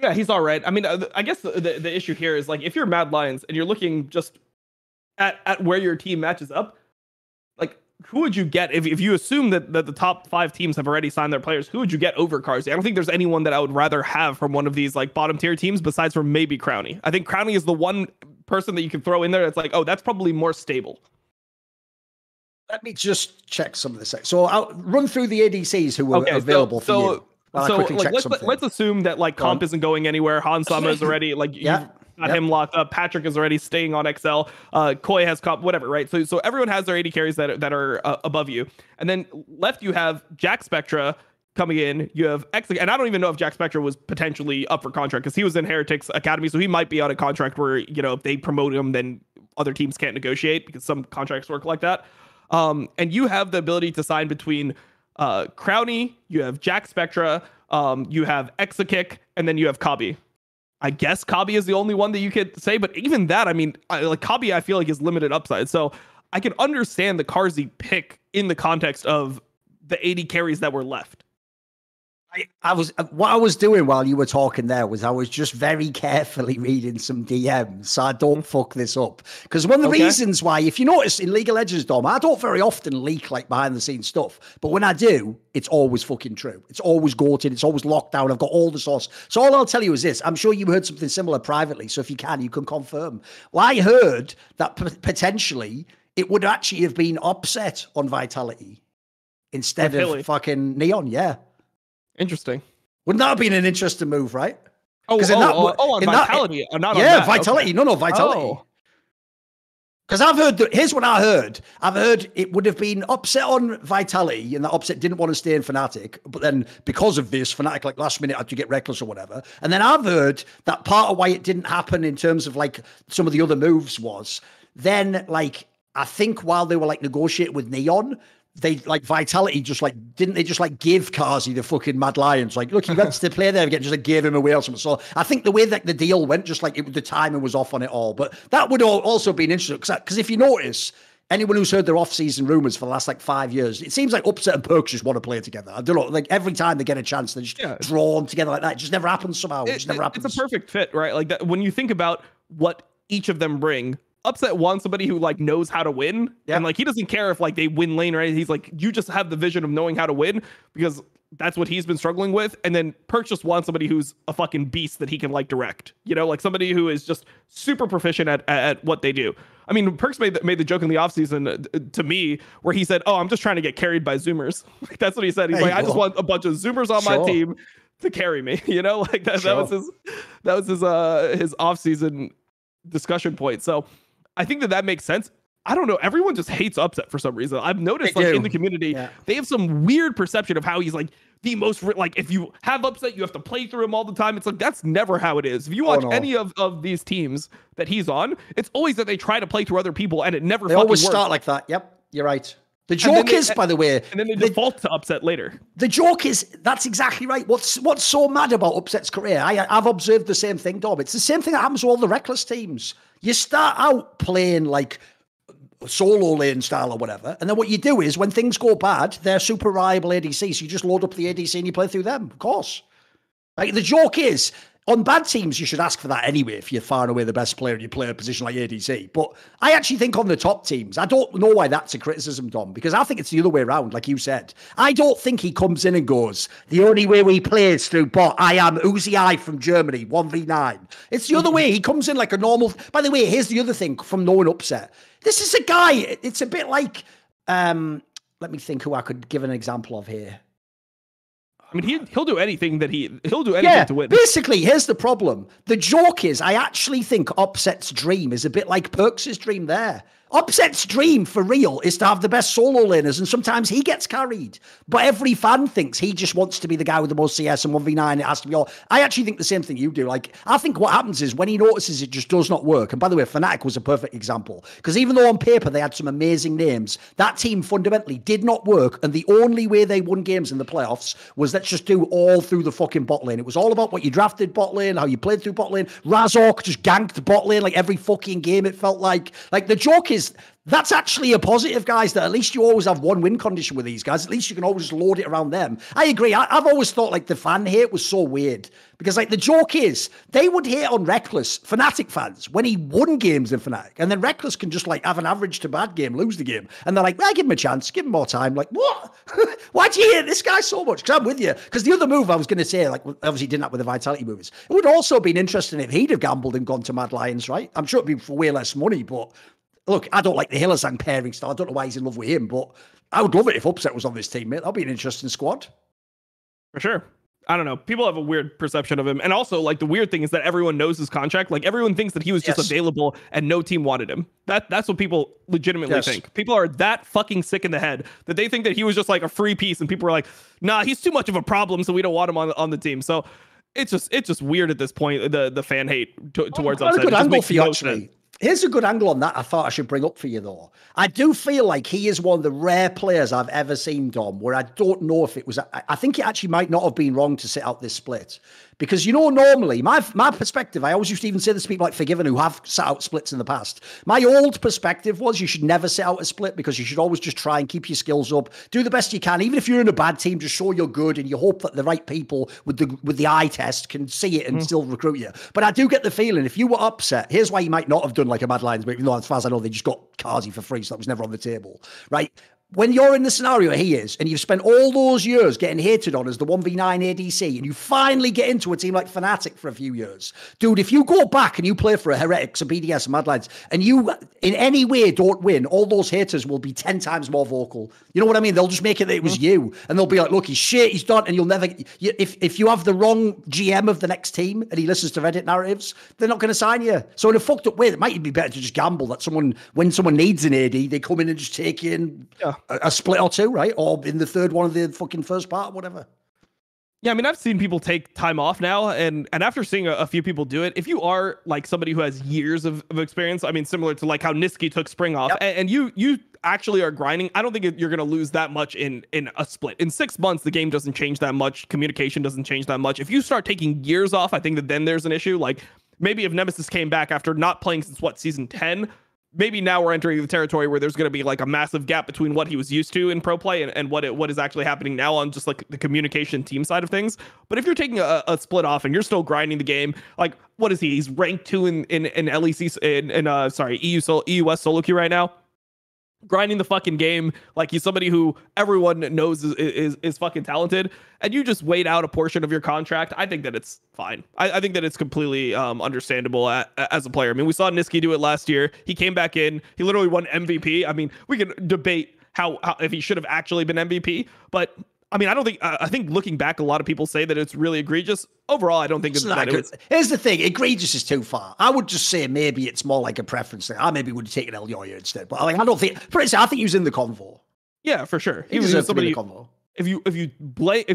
Yeah, he's all right. I mean, I guess the issue here is, like, if you're Mad Lions and you're looking just at where your team matches up, like, who would you get if you assume that the top 5 teams have already signed their players? Who would you get over Carzzy? I don't think there's anyone that I would rather have from one of these like bottom tier teams besides from maybe Crownie. I think Crownie is the one person that you can throw in there that's like, oh, that's probably more stable. Let me just check some of this. So I'll run through the ADCs who are available for you. Let's assume that like Comp isn't going anywhere. Hansama is already like got him locked up. Patrick is already staying on XL. Koi has Comp, whatever, right? So everyone has their AD carries that are above you. And then left you have Jack Spectra coming in. You have X, and I don't even know if Jack Spectra was potentially up for contract because he was in Heretics Academy, so he might be on a contract where, you know, if they promote him, then other teams can't negotiate because some contracts work like that. And you have the ability to sign between Crownie, you have Jack Spectra, you have Exakick, and then you have Kabi. I guess Kabi is the only one that you could say, but even that, I mean, Kabi, I feel like is limited upside. So I can understand the Carzzy pick in the context of the 80 carries that were left. What I was doing while you were talking there was I was just very carefully reading some DMs so I don't fuck this up. Because one of the reasons why, if you notice in League of Legends, Dom, I don't very often leak like behind the scenes stuff. But when I do, it's always fucking true. It's always goated. It's always locked down. I've got all the source. So all I'll tell you is this. I'm sure you heard something similar privately. So if you can confirm. Well, I heard that potentially it would actually have been Upset on Vitality instead of fucking Neon. Yeah. Interesting. Wouldn't that have been an interesting move, right? On Vitality. Not yeah, on Vitality. Okay. No, Vitality. Because I've heard, here's what I heard. I've heard it would have been Upset on Vitality, and that Upset didn't want to stay in Fnatic, but then because of this, Fnatic, like last minute, had to get Reckless or whatever. And then I've heard that part of why it didn't happen in terms of like some of the other moves was then, like, I think while they were like negotiating with Neon, they like Vitality just like didn't they just like give Carzzy the fucking Mad Lions, like, look, he wants to play there again, just like gave him away or something. So I think the way that the deal went, just like the timing was off on it all. But that would also be interesting because if you notice anyone who's heard their off-season rumors for the last like 5 years, it seems like Upset and Perks just want to play together. I don't know, like every time they get a chance, they just draw them together like that. It just never happens somehow. It just never happens. It's a perfect fit, right? Like that, when you think about what each of them bring. Upset wants somebody who like knows how to win, and like he doesn't care if like they win lane or anything. He's like, you just have the vision of knowing how to win, because that's what he's been struggling with. And then Perks just wants somebody who's a fucking beast that he can like direct, you know, like somebody who is just super proficient at what they do. I mean, Perks made the joke in the offseason to me where he said, "Oh, I'm just trying to get carried by Zoomers." Like, that's what he said. He's like, "I just want a bunch of Zoomers on my team to carry me," you know, like that. That was his offseason discussion point. So I think that makes sense. I don't know. Everyone just hates Upset for some reason. I've noticed like in the community, they have some weird perception of how he's like the most, like if you have Upset, you have to play through him all the time. It's like, that's never how it is. If you watch any of these teams that he's on, it's always that they try to play through other people and it never fucking works. They always start like that. Yep. You're right. The joke is, by the way, and then they default to Upset later. The joke is, that's exactly right. What's so mad about Upset's career? I've observed the same thing, Dom. It's the same thing that happens to all the Reckless teams. You start out playing like solo lane style or whatever, and then what you do is when things go bad, they're super reliable ADC, so you just load up the ADC and you play through them. Of course. Like the joke is, on bad teams, you should ask for that anyway if you're far and away the best player and you play a position like ADC. But I actually think on the top teams, I don't know why that's a criticism, Dom, because I think it's the other way around, like you said. I don't think he comes in and goes, the only way we play is through bot. I am Uzi I from Germany, 1v9. It's the other way. He comes in like a normal... By the way, here's the other thing from knowing Upset. This is a guy, it's a bit like... let me think who I could give an example of here. I mean, he'll do anything he'll do anything to win. Basically, here's the problem. The joke is, I actually think Upset's dream is a bit like Perks' dream there. Upset's dream for real is to have the best solo laners, and sometimes he gets carried. But every fan thinks he just wants to be the guy with the most CS and 1v9. It has to be all. I actually think the same thing you do. Like, I think what happens is when he notices it just does not work. And by the way, Fnatic was a perfect example, because even though on paper they had some amazing names, that team fundamentally did not work. And the only way they won games in the playoffs was let's just do all through the fucking bot lane. It was all about what you drafted bot lane, how you played through bot lane. Razork just ganked bot lane like every fucking game, it felt like. Like, the joke is, that's actually a positive, guys, that at least you always have one win condition with these guys. At least you can always load it around them. I agree. I've always thought like the fan hate was so weird, because like the joke is they would hate on Reckless, Fnatic fans, when he won games in Fnatic, and then Reckless can just like have an average to bad game, lose the game, and they're like, well, give him a chance, give him more time. Like, what? Why do you hate this guy so much? Because I'm with you. Because the other move I was going to say, like, obviously didn't happen with the Vitality moves. It would also have been interesting if he'd have gambled and gone to Mad Lions, right? I'm sure it'd be for way less money, but look, I don't like the Hylissang pairing style. I don't know why he's in love with him, but I would love it if Upset was on this team, mate. That'd be an interesting squad. For sure. I don't know. People have a weird perception of him. And also, like, the weird thing is that everyone knows his contract. Like, everyone thinks that he was just available and no team wanted him. That's what people legitimately think. People are that fucking sick in the head that they think that he was just like a free piece, and people are like, nah, he's too much of a problem, so we don't want him on the team. So it's just weird at this point, the fan hate towards Upset. A good angle for you, actually. Here's a good angle on that I thought I should bring up for you, though. I do feel like he is one of the rare players I've ever seen, Dom, where I don't know if it was... I think it actually might not have been wrong to sit out this split. Because, you know, normally, my perspective, I always used to even say this to people like Forgiven who have sat out splits in the past. My old perspective was you should never sit out a split, because you should always just try and keep your skills up, do the best you can. Even if you're in a bad team, just show you're good, and you hope that the right people with the eye test can see it and still recruit you. But I do get the feeling if you were Upset, here's why you might not have done like a Mad Lions, but even though as far as I know, they just got Kazi for free, so that was never on the table, right? When you're in the scenario he is, and you've spent all those years getting hated on as the 1v9 ADC, and you finally get into a team like Fnatic for a few years, dude, if you go back and you play for a Heretics, a BDS, a Mad Lions, and you in any way don't win, all those haters will be 10 times more vocal. You know what I mean? They'll just make it that it was you, and they'll be like, look, he's shit, he's done, and you'll never... If you have the wrong GM of the next team, and he listens to Reddit narratives, they're not going to sign you. So in a fucked up way, it might be better to just gamble that when someone needs an AD, they come in and just take you in... A split or two, right? Or in the third one of the fucking first part, whatever. Yeah, I mean, I've seen people take time off now, and after seeing a few people do it, if you are like somebody who has years of experience, I mean, similar to like how Nisqy took spring off, and you actually are grinding, I don't think you're going to lose that much in a split. In 6 months, the game doesn't change that much. Communication doesn't change that much. If you start taking years off, I think that then there's an issue. Like maybe if Nemesis came back after not playing since season 10, maybe now we're entering the territory where there's going to be like a massive gap between what he was used to in pro play and what is actually happening now on just like the communication team side of things. But if you're taking a split off and you're still grinding the game, like what is he? He's ranked 2 in LEC EUS solo queue right now. Grinding the fucking game like he's somebody who everyone knows is fucking talented, and you just wait out a portion of your contract. I think that it's fine. I think that it's completely understandable as a player. I mean, we saw Nisqy do it last year. He came back in. He literally won MVP. I mean, we can debate how if he should have actually been MVP, but I mean, I think looking back, a lot of people say that it's really egregious. Overall, I don't think that it was. Here's the thing, egregious is too far. I would just say maybe it's more like a preference thing. I maybe would have taken Elyoya instead. But I don't think, for instance, I think he was in the convo. Yeah, for sure. He was somebody in the convo. If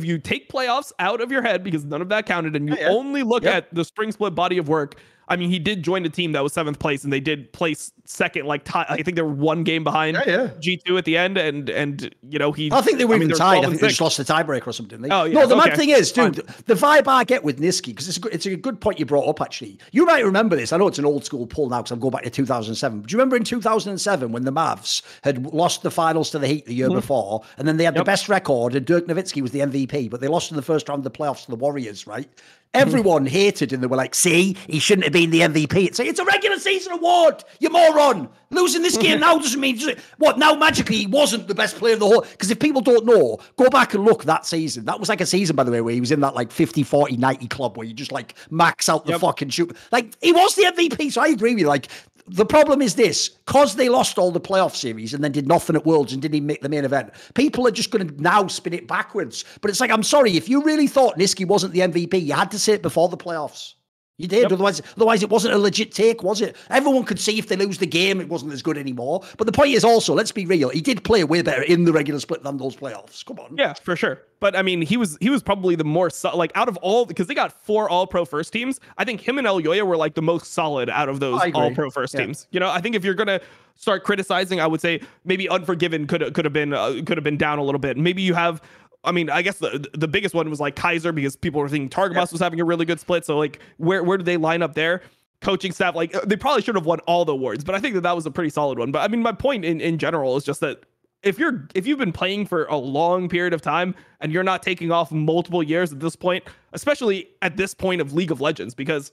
you take playoffs out of your head because none of that counted and you only look at the spring split body of work, I mean, he did join a team that was 7th place and they did place second, like I think they were 1 game behind G2 at the end, and you know I think they were even tied. I think they just lost the tiebreaker or something. Oh yeah. No, the mad thing is, dude, the vibe I get with Nisqy, because it's a good point you brought up. Actually, you might remember this. I know it's an old school pull now because I'm going back to 2007. But do you remember in 2007 when the Mavs had lost the finals to the Heat the year before, and then they had the best record, and Dirk Nowitzki was the MVP, but they lost in the first round of the playoffs to the Warriors, right? Everyone hated and they were like, see, he shouldn't have been the MVP. It's a regular season award, you moron. Losing this game now doesn't mean, what, now magically he wasn't the best player of the whole. Because if people don't know, go back and look that season. That was like a season, by the way, where he was in that like 50, 40, 90 club where you just like max out the fucking shoot. Like, he was the MVP, so I agree with you. Like, the problem is this, because they lost all the playoff series and then did nothing at Worlds and didn't even make the main event, people are just going to now spin it backwards. But it's like, I'm sorry, if you really thought Nisqy wasn't the MVP, you had to say it before the playoffs. You did. Otherwise it wasn't a legit take, was it? Everyone could see if they lose the game, it wasn't as good anymore. But the point is also, let's be real, he did play way better in the regular split than those playoffs. Come on. Yeah, for sure. But I mean, he was probably the more like out of all, because they got 4 all-pro first teams. I think him and Elyoya were like the most solid out of those all-pro first teams. You know, I think if you're gonna start criticizing, I would say maybe Unforgiven could have been down a little bit. Maybe you have. I mean, I guess the biggest one was like Kaiser, because people were thinking Targamas was having a really good split. So like, where did they line up there? Coaching staff, like they probably should have won all the awards, but I think that was a pretty solid one. But I mean, my point in general is just that if you've been playing for a long period of time and you're not taking off multiple years at this point, especially at this point of League of Legends, because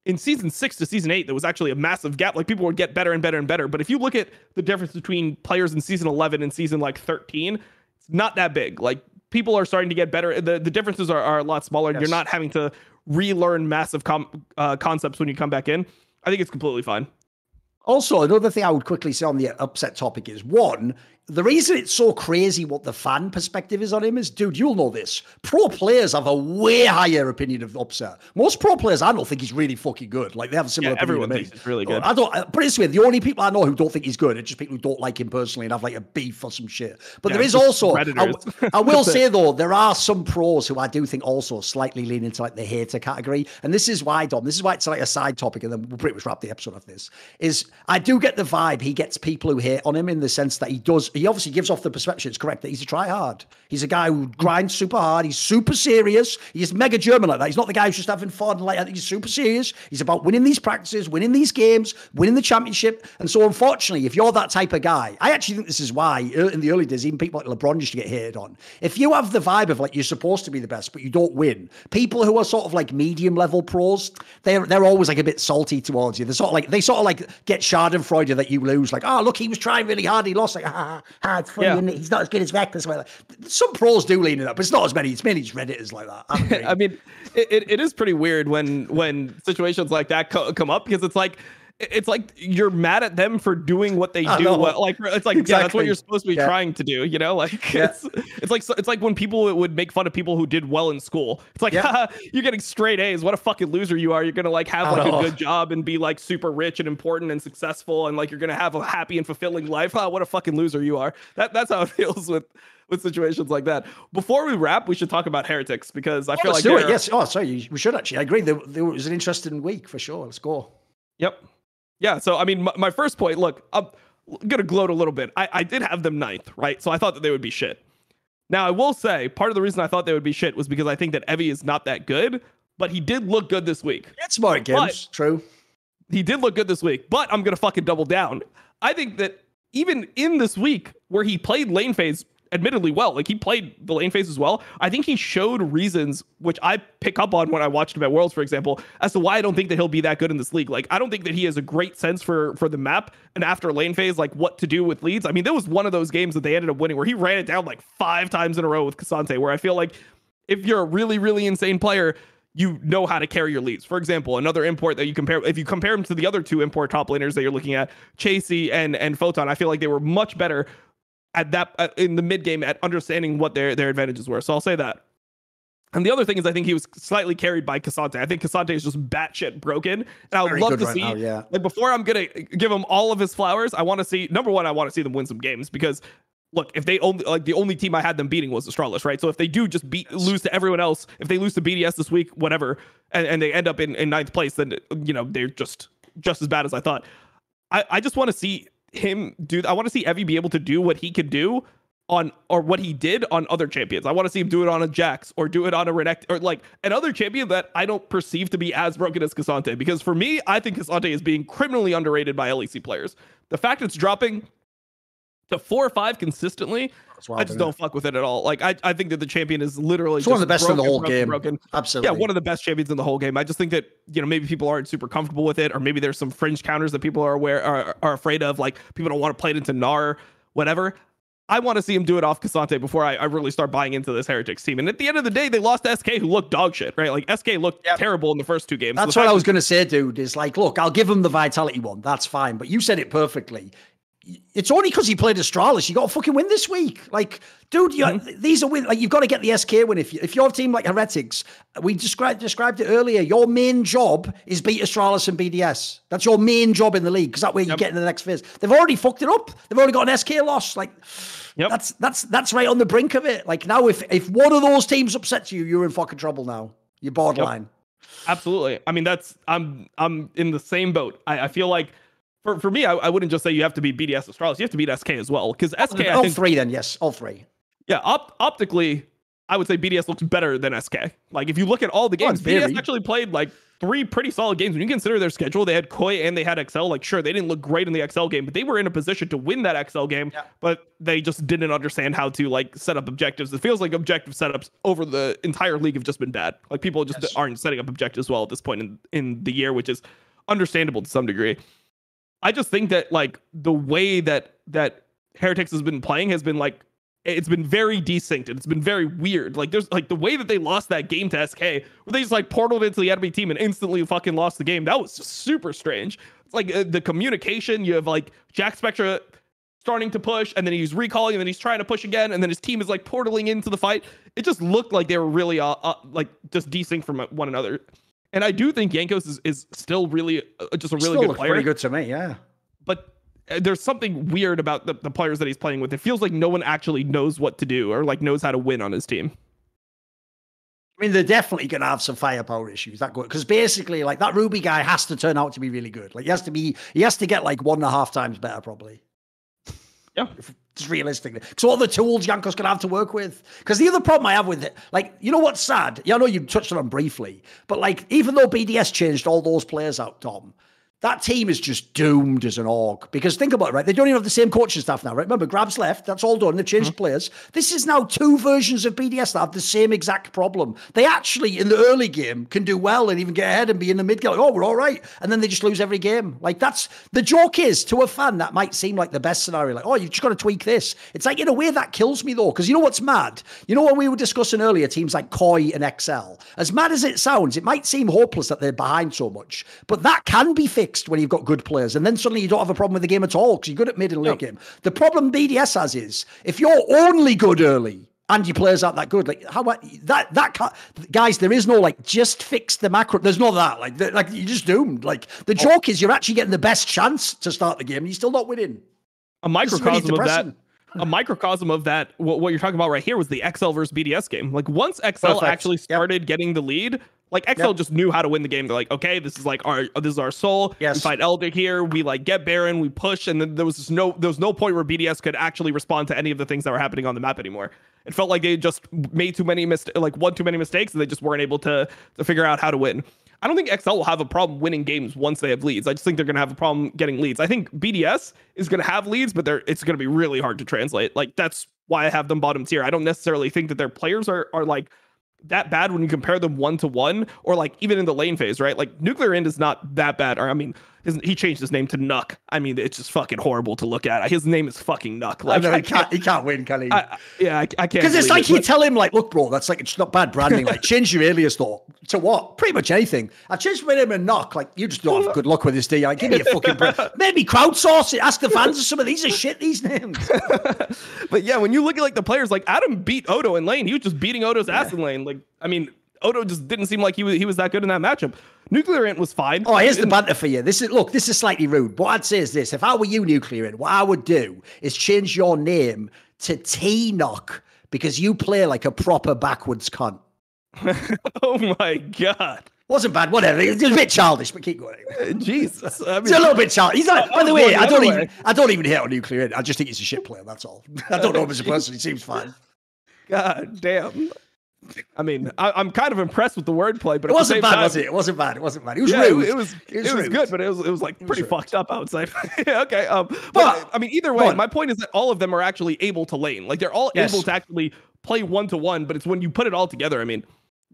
in season 6 to season 8, there was actually a massive gap. Like people would get better and better and better. But if you look at the difference between players in season 11 and season like 13, it's not that big. Like, people are starting to get better. The differences are a lot smaller. Yes. You're not having to relearn massive concepts when you come back in. I think it's completely fine. Also, another thing I would quickly say on the upset topic is, one, the reason it's so crazy what the fan perspective is on him is, dude, you'll know this. Pro players have a way higher opinion of Upset. Most pro players, I don't think he's really fucking good. Like, they have a similar opinion everyone to me. Thinks he's really good. I don't, put it this way, the only people I know who don't think he's good are just people who don't like him personally and have like a beef or some shit. But there is also, I will say though, there are some pros who I do think also slightly lean into like the hater category. And this is why, Dom, this is why it's like a side topic, and then we'll pretty much wrap the episode off this, is I do get the vibe he gets people who hate on him in the sense that he obviously gives off the perception, it's correct, that he's a try-hard. He's a guy who grinds super hard. He's super serious. He's mega German like that. He's not the guy who's just having fun. Like, I think he's super serious. He's about winning these practices, winning these games, winning the championship. And so, unfortunately, if you're that type of guy, I actually think this is why in the early days, even people like LeBron used to get hated on. If you have the vibe of like you're supposed to be the best, but you don't win, people who are sort of like medium-level pros, they're always like a bit salty towards you. They sort of like get schadenfreude that you lose. Like, oh, look, he was trying really hard. He lost. Like, it's funny, isn't it? He's not as good as Reckless. Some pros do lean it up, but it's not as many. It's mainly just Redditors like that. I mean, it is pretty weird when situations like that come up, because it's like you're mad at them for doing what they do. Like, it's like, exactly. Yeah, that's what you're supposed to be trying to do, you know? Like, it's like when people would make fun of people who did well in school. It's like, you're getting straight A's. What a fucking loser you are. You're going to like have like a good job and be like super rich and important and successful. And like, you're going to have a happy and fulfilling life. What a fucking loser you are. That's how it feels with situations like that. Before we wrap, we should talk about Heretics, because I feel like do it. Yes. Oh, sorry. We should actually. I agree. There was an interesting week for sure. Let's go. Yep. Yeah, so I mean, my first point, look, I'm going to gloat a little bit. I did have them 9th, right? So I thought that they would be shit. Now, I will say, part of the reason I thought they would be shit was because I think that Evie is not that good, but he did look good this week. It's smart games, true. He did look good this week, but I'm going to fucking double down. I think that even in this week where he played lane phase admittedly well, like he played the lane phase as well, I think he showed reasons which I pick up on when I watched him at Worlds, for example, as to why I don't think that he'll be that good in this league. Like, I don't think that he has a great sense for the map and after lane phase, like what to do with leads. I mean, there was one of those games that they ended up winning where he ran it down like 5 times in a row with K'Sante, where I feel like if you're a really, really insane player, you know how to carry your leads. For example, another import that you compare, if you compare him to the other 2 import top laners that you're looking at, Chasey and Photon, I feel like they were much better at that in the mid game at understanding what their advantages were. So I'll say that. And the other thing is, I think he was slightly carried by K'Sante. I think K'Sante is just batshit broken, and I would love to see. Like, before I'm gonna give him all of his flowers, I want to see, number one, I want to see them win some games, because look, if they only, like, the only team I had them beating was Astralis, right? So if they do just lose to everyone else, if they lose to BDS this week, whatever, and they end up in 9th place, then they're just as bad as I thought. I just want to see him do. I want to see Evie be able to do what he could do on, or what he did on other champions. I want to see him do it on a Jax, or do it on a Renekton, or like another champion that I don't perceive to be as broken as K'Sante. Because for me, I think K'Sante is being criminally underrated by LEC players. The fact it's dropping to 4 or 5 consistently, I just don't fuck with it at all. Like, I think that the champion is literally one of the best in the whole game. Absolutely. Yeah, one of the best champions in the whole game. I just think that, maybe people aren't super comfortable with it, or maybe there's some fringe counters that people are afraid of. Like, people don't want to play it into Gnar, whatever. I want to see him do it off K'Sante before I really start buying into this Heretics team. And at the end of the day, they lost to SK, who looked dog shit, right? Like, SK looked terrible in the first 2 games. That's what I was going to say, dude, is like, look, I'll give him the Vitality one. That's fine. But you said it perfectly. It's only because he played Astralis. You got to fucking win this week. Like, dude, these are win. Like, you've got to get the SK win. If you're a team like Heretics, we described it earlier. Your main job is beat Astralis and BDS. That's your main job in the league, because that way you get into the next phase. They've already fucked it up. They've already got an SK loss. Like, that's right on the brink of it. Like, now, if one of those teams upsets you, you're in fucking trouble now. You're borderline. Absolutely. I mean, I'm in the same boat. I feel like. For me, I wouldn't just say you have to beat BDS Astralis. You have to beat SK as well. Because SK, I think, 3 then, yes. All 3. Yeah, optically, I would say BDS looks better than SK. Like, if you look at all the games, BDS actually played like 3 pretty solid games. When you consider their schedule, they had Koi and they had XL. Like, sure, they didn't look great in the XL game, but they were in a position to win that XL game. Yeah. But they just didn't understand how to, like, set up objectives. It feels like objective setups over the entire league have just been bad. Like, people just aren't setting up objectives well at this point in the year, which is understandable to some degree. I just think that, like, the way that Heretics has been playing has been, like, it's been very desynced. It's been very weird. Like, there's, like, the way that they lost that game to SK, where they just, like, portaled into the enemy team and instantly fucking lost the game. That was just super strange. It's like the communication. You have, like, Jack Spectra starting to push, and then he's recalling, and then he's trying to push again, and then his team is, like, portaling into the fight. It just looked like they were really like, just desynced from one another. And I do think Jankos is still really just a really good player. Pretty good to me, yeah. But there's something weird about the players that he's playing with. It feels like no one actually knows what to do, or like knows how to win on his team. I mean, they're definitely going to have some firepower issues. That good, because basically, like, that Ruby guy has to turn out to be really good. Like, he has to get like 1.5 times better, probably. Yeah. Just realistically. So all the tools Jankos going to have to work with. Because the other problem I have with it, like, you know what's sad? Yeah, I know you touched on it briefly, but like, even though BDS changed all those players out, Tom, that team is just doomed as an org. Because think about it, right? They don't even have the same coaching staff now, right? Remember, Grab's left. That's all done. They've changed players. This is now 2 versions of BDS that have the same exact problem. They actually, in the early game, can do well and even get ahead and be in the mid game. Like, oh, we're all right. And then they just lose every game. Like, that's the joke is, to a fan, that might seem like the best scenario. Like, oh, you've just got to tweak this. It's like, in a way, that kills me, though. Because you know what's mad? You know what we were discussing earlier, teams like Koi and XL. As mad as it sounds, it might seem hopeless that they're behind so much. But that can be fixed when you've got good players, and then suddenly you don't have a problem with the game at all because you're good at mid and late game. The problem BDS has is if you're only good early and your players aren't that good, like how that can't, guys, there is no like just fix the macro. There's no that like you're just doomed. Like the joke is you're actually getting the best chance to start the game and you're still not winning. A microcosm of that. A microcosm of that, what you're talking about right here was the XL versus BDS game. Like once XL actually started getting the lead, like XL just knew how to win the game. They're like, okay, this is like this is our soul. Yes. We fight Elder here. We like get Baron. We push, and then there was no point where BDS could actually respond to any of the things that were happening on the map anymore. It felt like they just made one too many mistakes, and they just weren't able to figure out how to win. I don't think XL will have a problem winning games once they have leads. I just think they're going to have a problem getting leads. I think BDS is going to have leads, but it's going to be really hard to translate. Like, that's why I have them bottom tier. I don't necessarily think that their players are like that bad when you compare them 1-to-1, or like even in the lane phase, right? Like Nuclear End is not that bad. Or I mean, he changed his name to Nuck. I mean, it's just fucking horrible to look at. His name is fucking Nuck. Like, he can't win, can he? I can't. Because it's like you tell him, like, look, bro, that's like, it's not bad branding. Like, change your alias though to what? Pretty much anything. I changed my name and Nuck. Like, you just don't have good luck with this, do you? Like, give me a fucking maybe crowdsource it. Ask the fans of some of these are shit. These names. But yeah, when you look at like the players, like Adam beat Odo in lane. He was just beating Odo's ass in lane. Like, I mean, Odo just didn't seem like he was that good in that matchup. Nuclear Ant was fine. Oh, here's the banter for you. This is slightly rude. What I'd say is this: if I were you, Nuclear Ant, what I would do is change your name to T-Knock, because you play like a proper backwards cunt. Oh my god. Wasn't bad, whatever. It was a bit childish, but keep going. Jesus. I mean, it's a little bit childish. He's not, by the way, I don't even hate on Nuclear Ant. I just think he's a shit player, that's all. I don't know him as a person. He seems fine. God damn. I mean, I'm kind of impressed with the wordplay, but it wasn't bad, was it? It wasn't bad. It was rude. It was good, but it was like pretty fucked up, I would say. Okay. But I mean, either way, my point is that all of them are actually able to lane. Like, they're all able to actually play 1-to-1, but it's when you put it all together, I mean,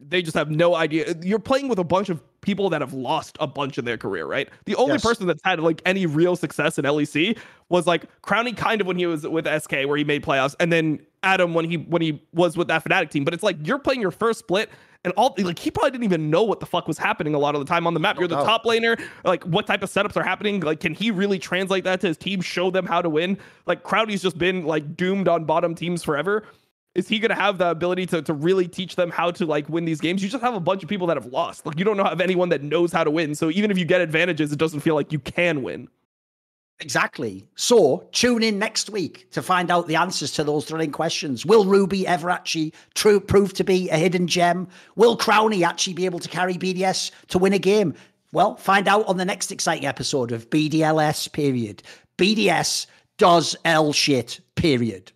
they just have no idea. You're playing with a bunch of people that have lost a bunch in their career, right? The only person that's had like any real success in LEC was like Crowny, kind of when he was with SK, where he made playoffs, and then Adam when he was with that Fnatic team. But it's like you're playing your first split, and all like he probably didn't even know what the fuck was happening a lot of the time on the map. You're the top laner, like what type of setups are happening? Like, can he really translate that to his team, show them how to win? Like, Crowny's just been like doomed on bottom teams forever. Is he going to have the ability to really teach them how to like win these games? You just have a bunch of people that have lost. Like, you don't have anyone that knows how to win. So even if you get advantages, it doesn't feel like you can win. Exactly. So tune in next week to find out the answers to those thrilling questions. Will Ruby ever actually prove to be a hidden gem? Will Crowny actually be able to carry BDS to win a game? Well, find out on the next exciting episode of BDLS, period. BDS does L shit, period.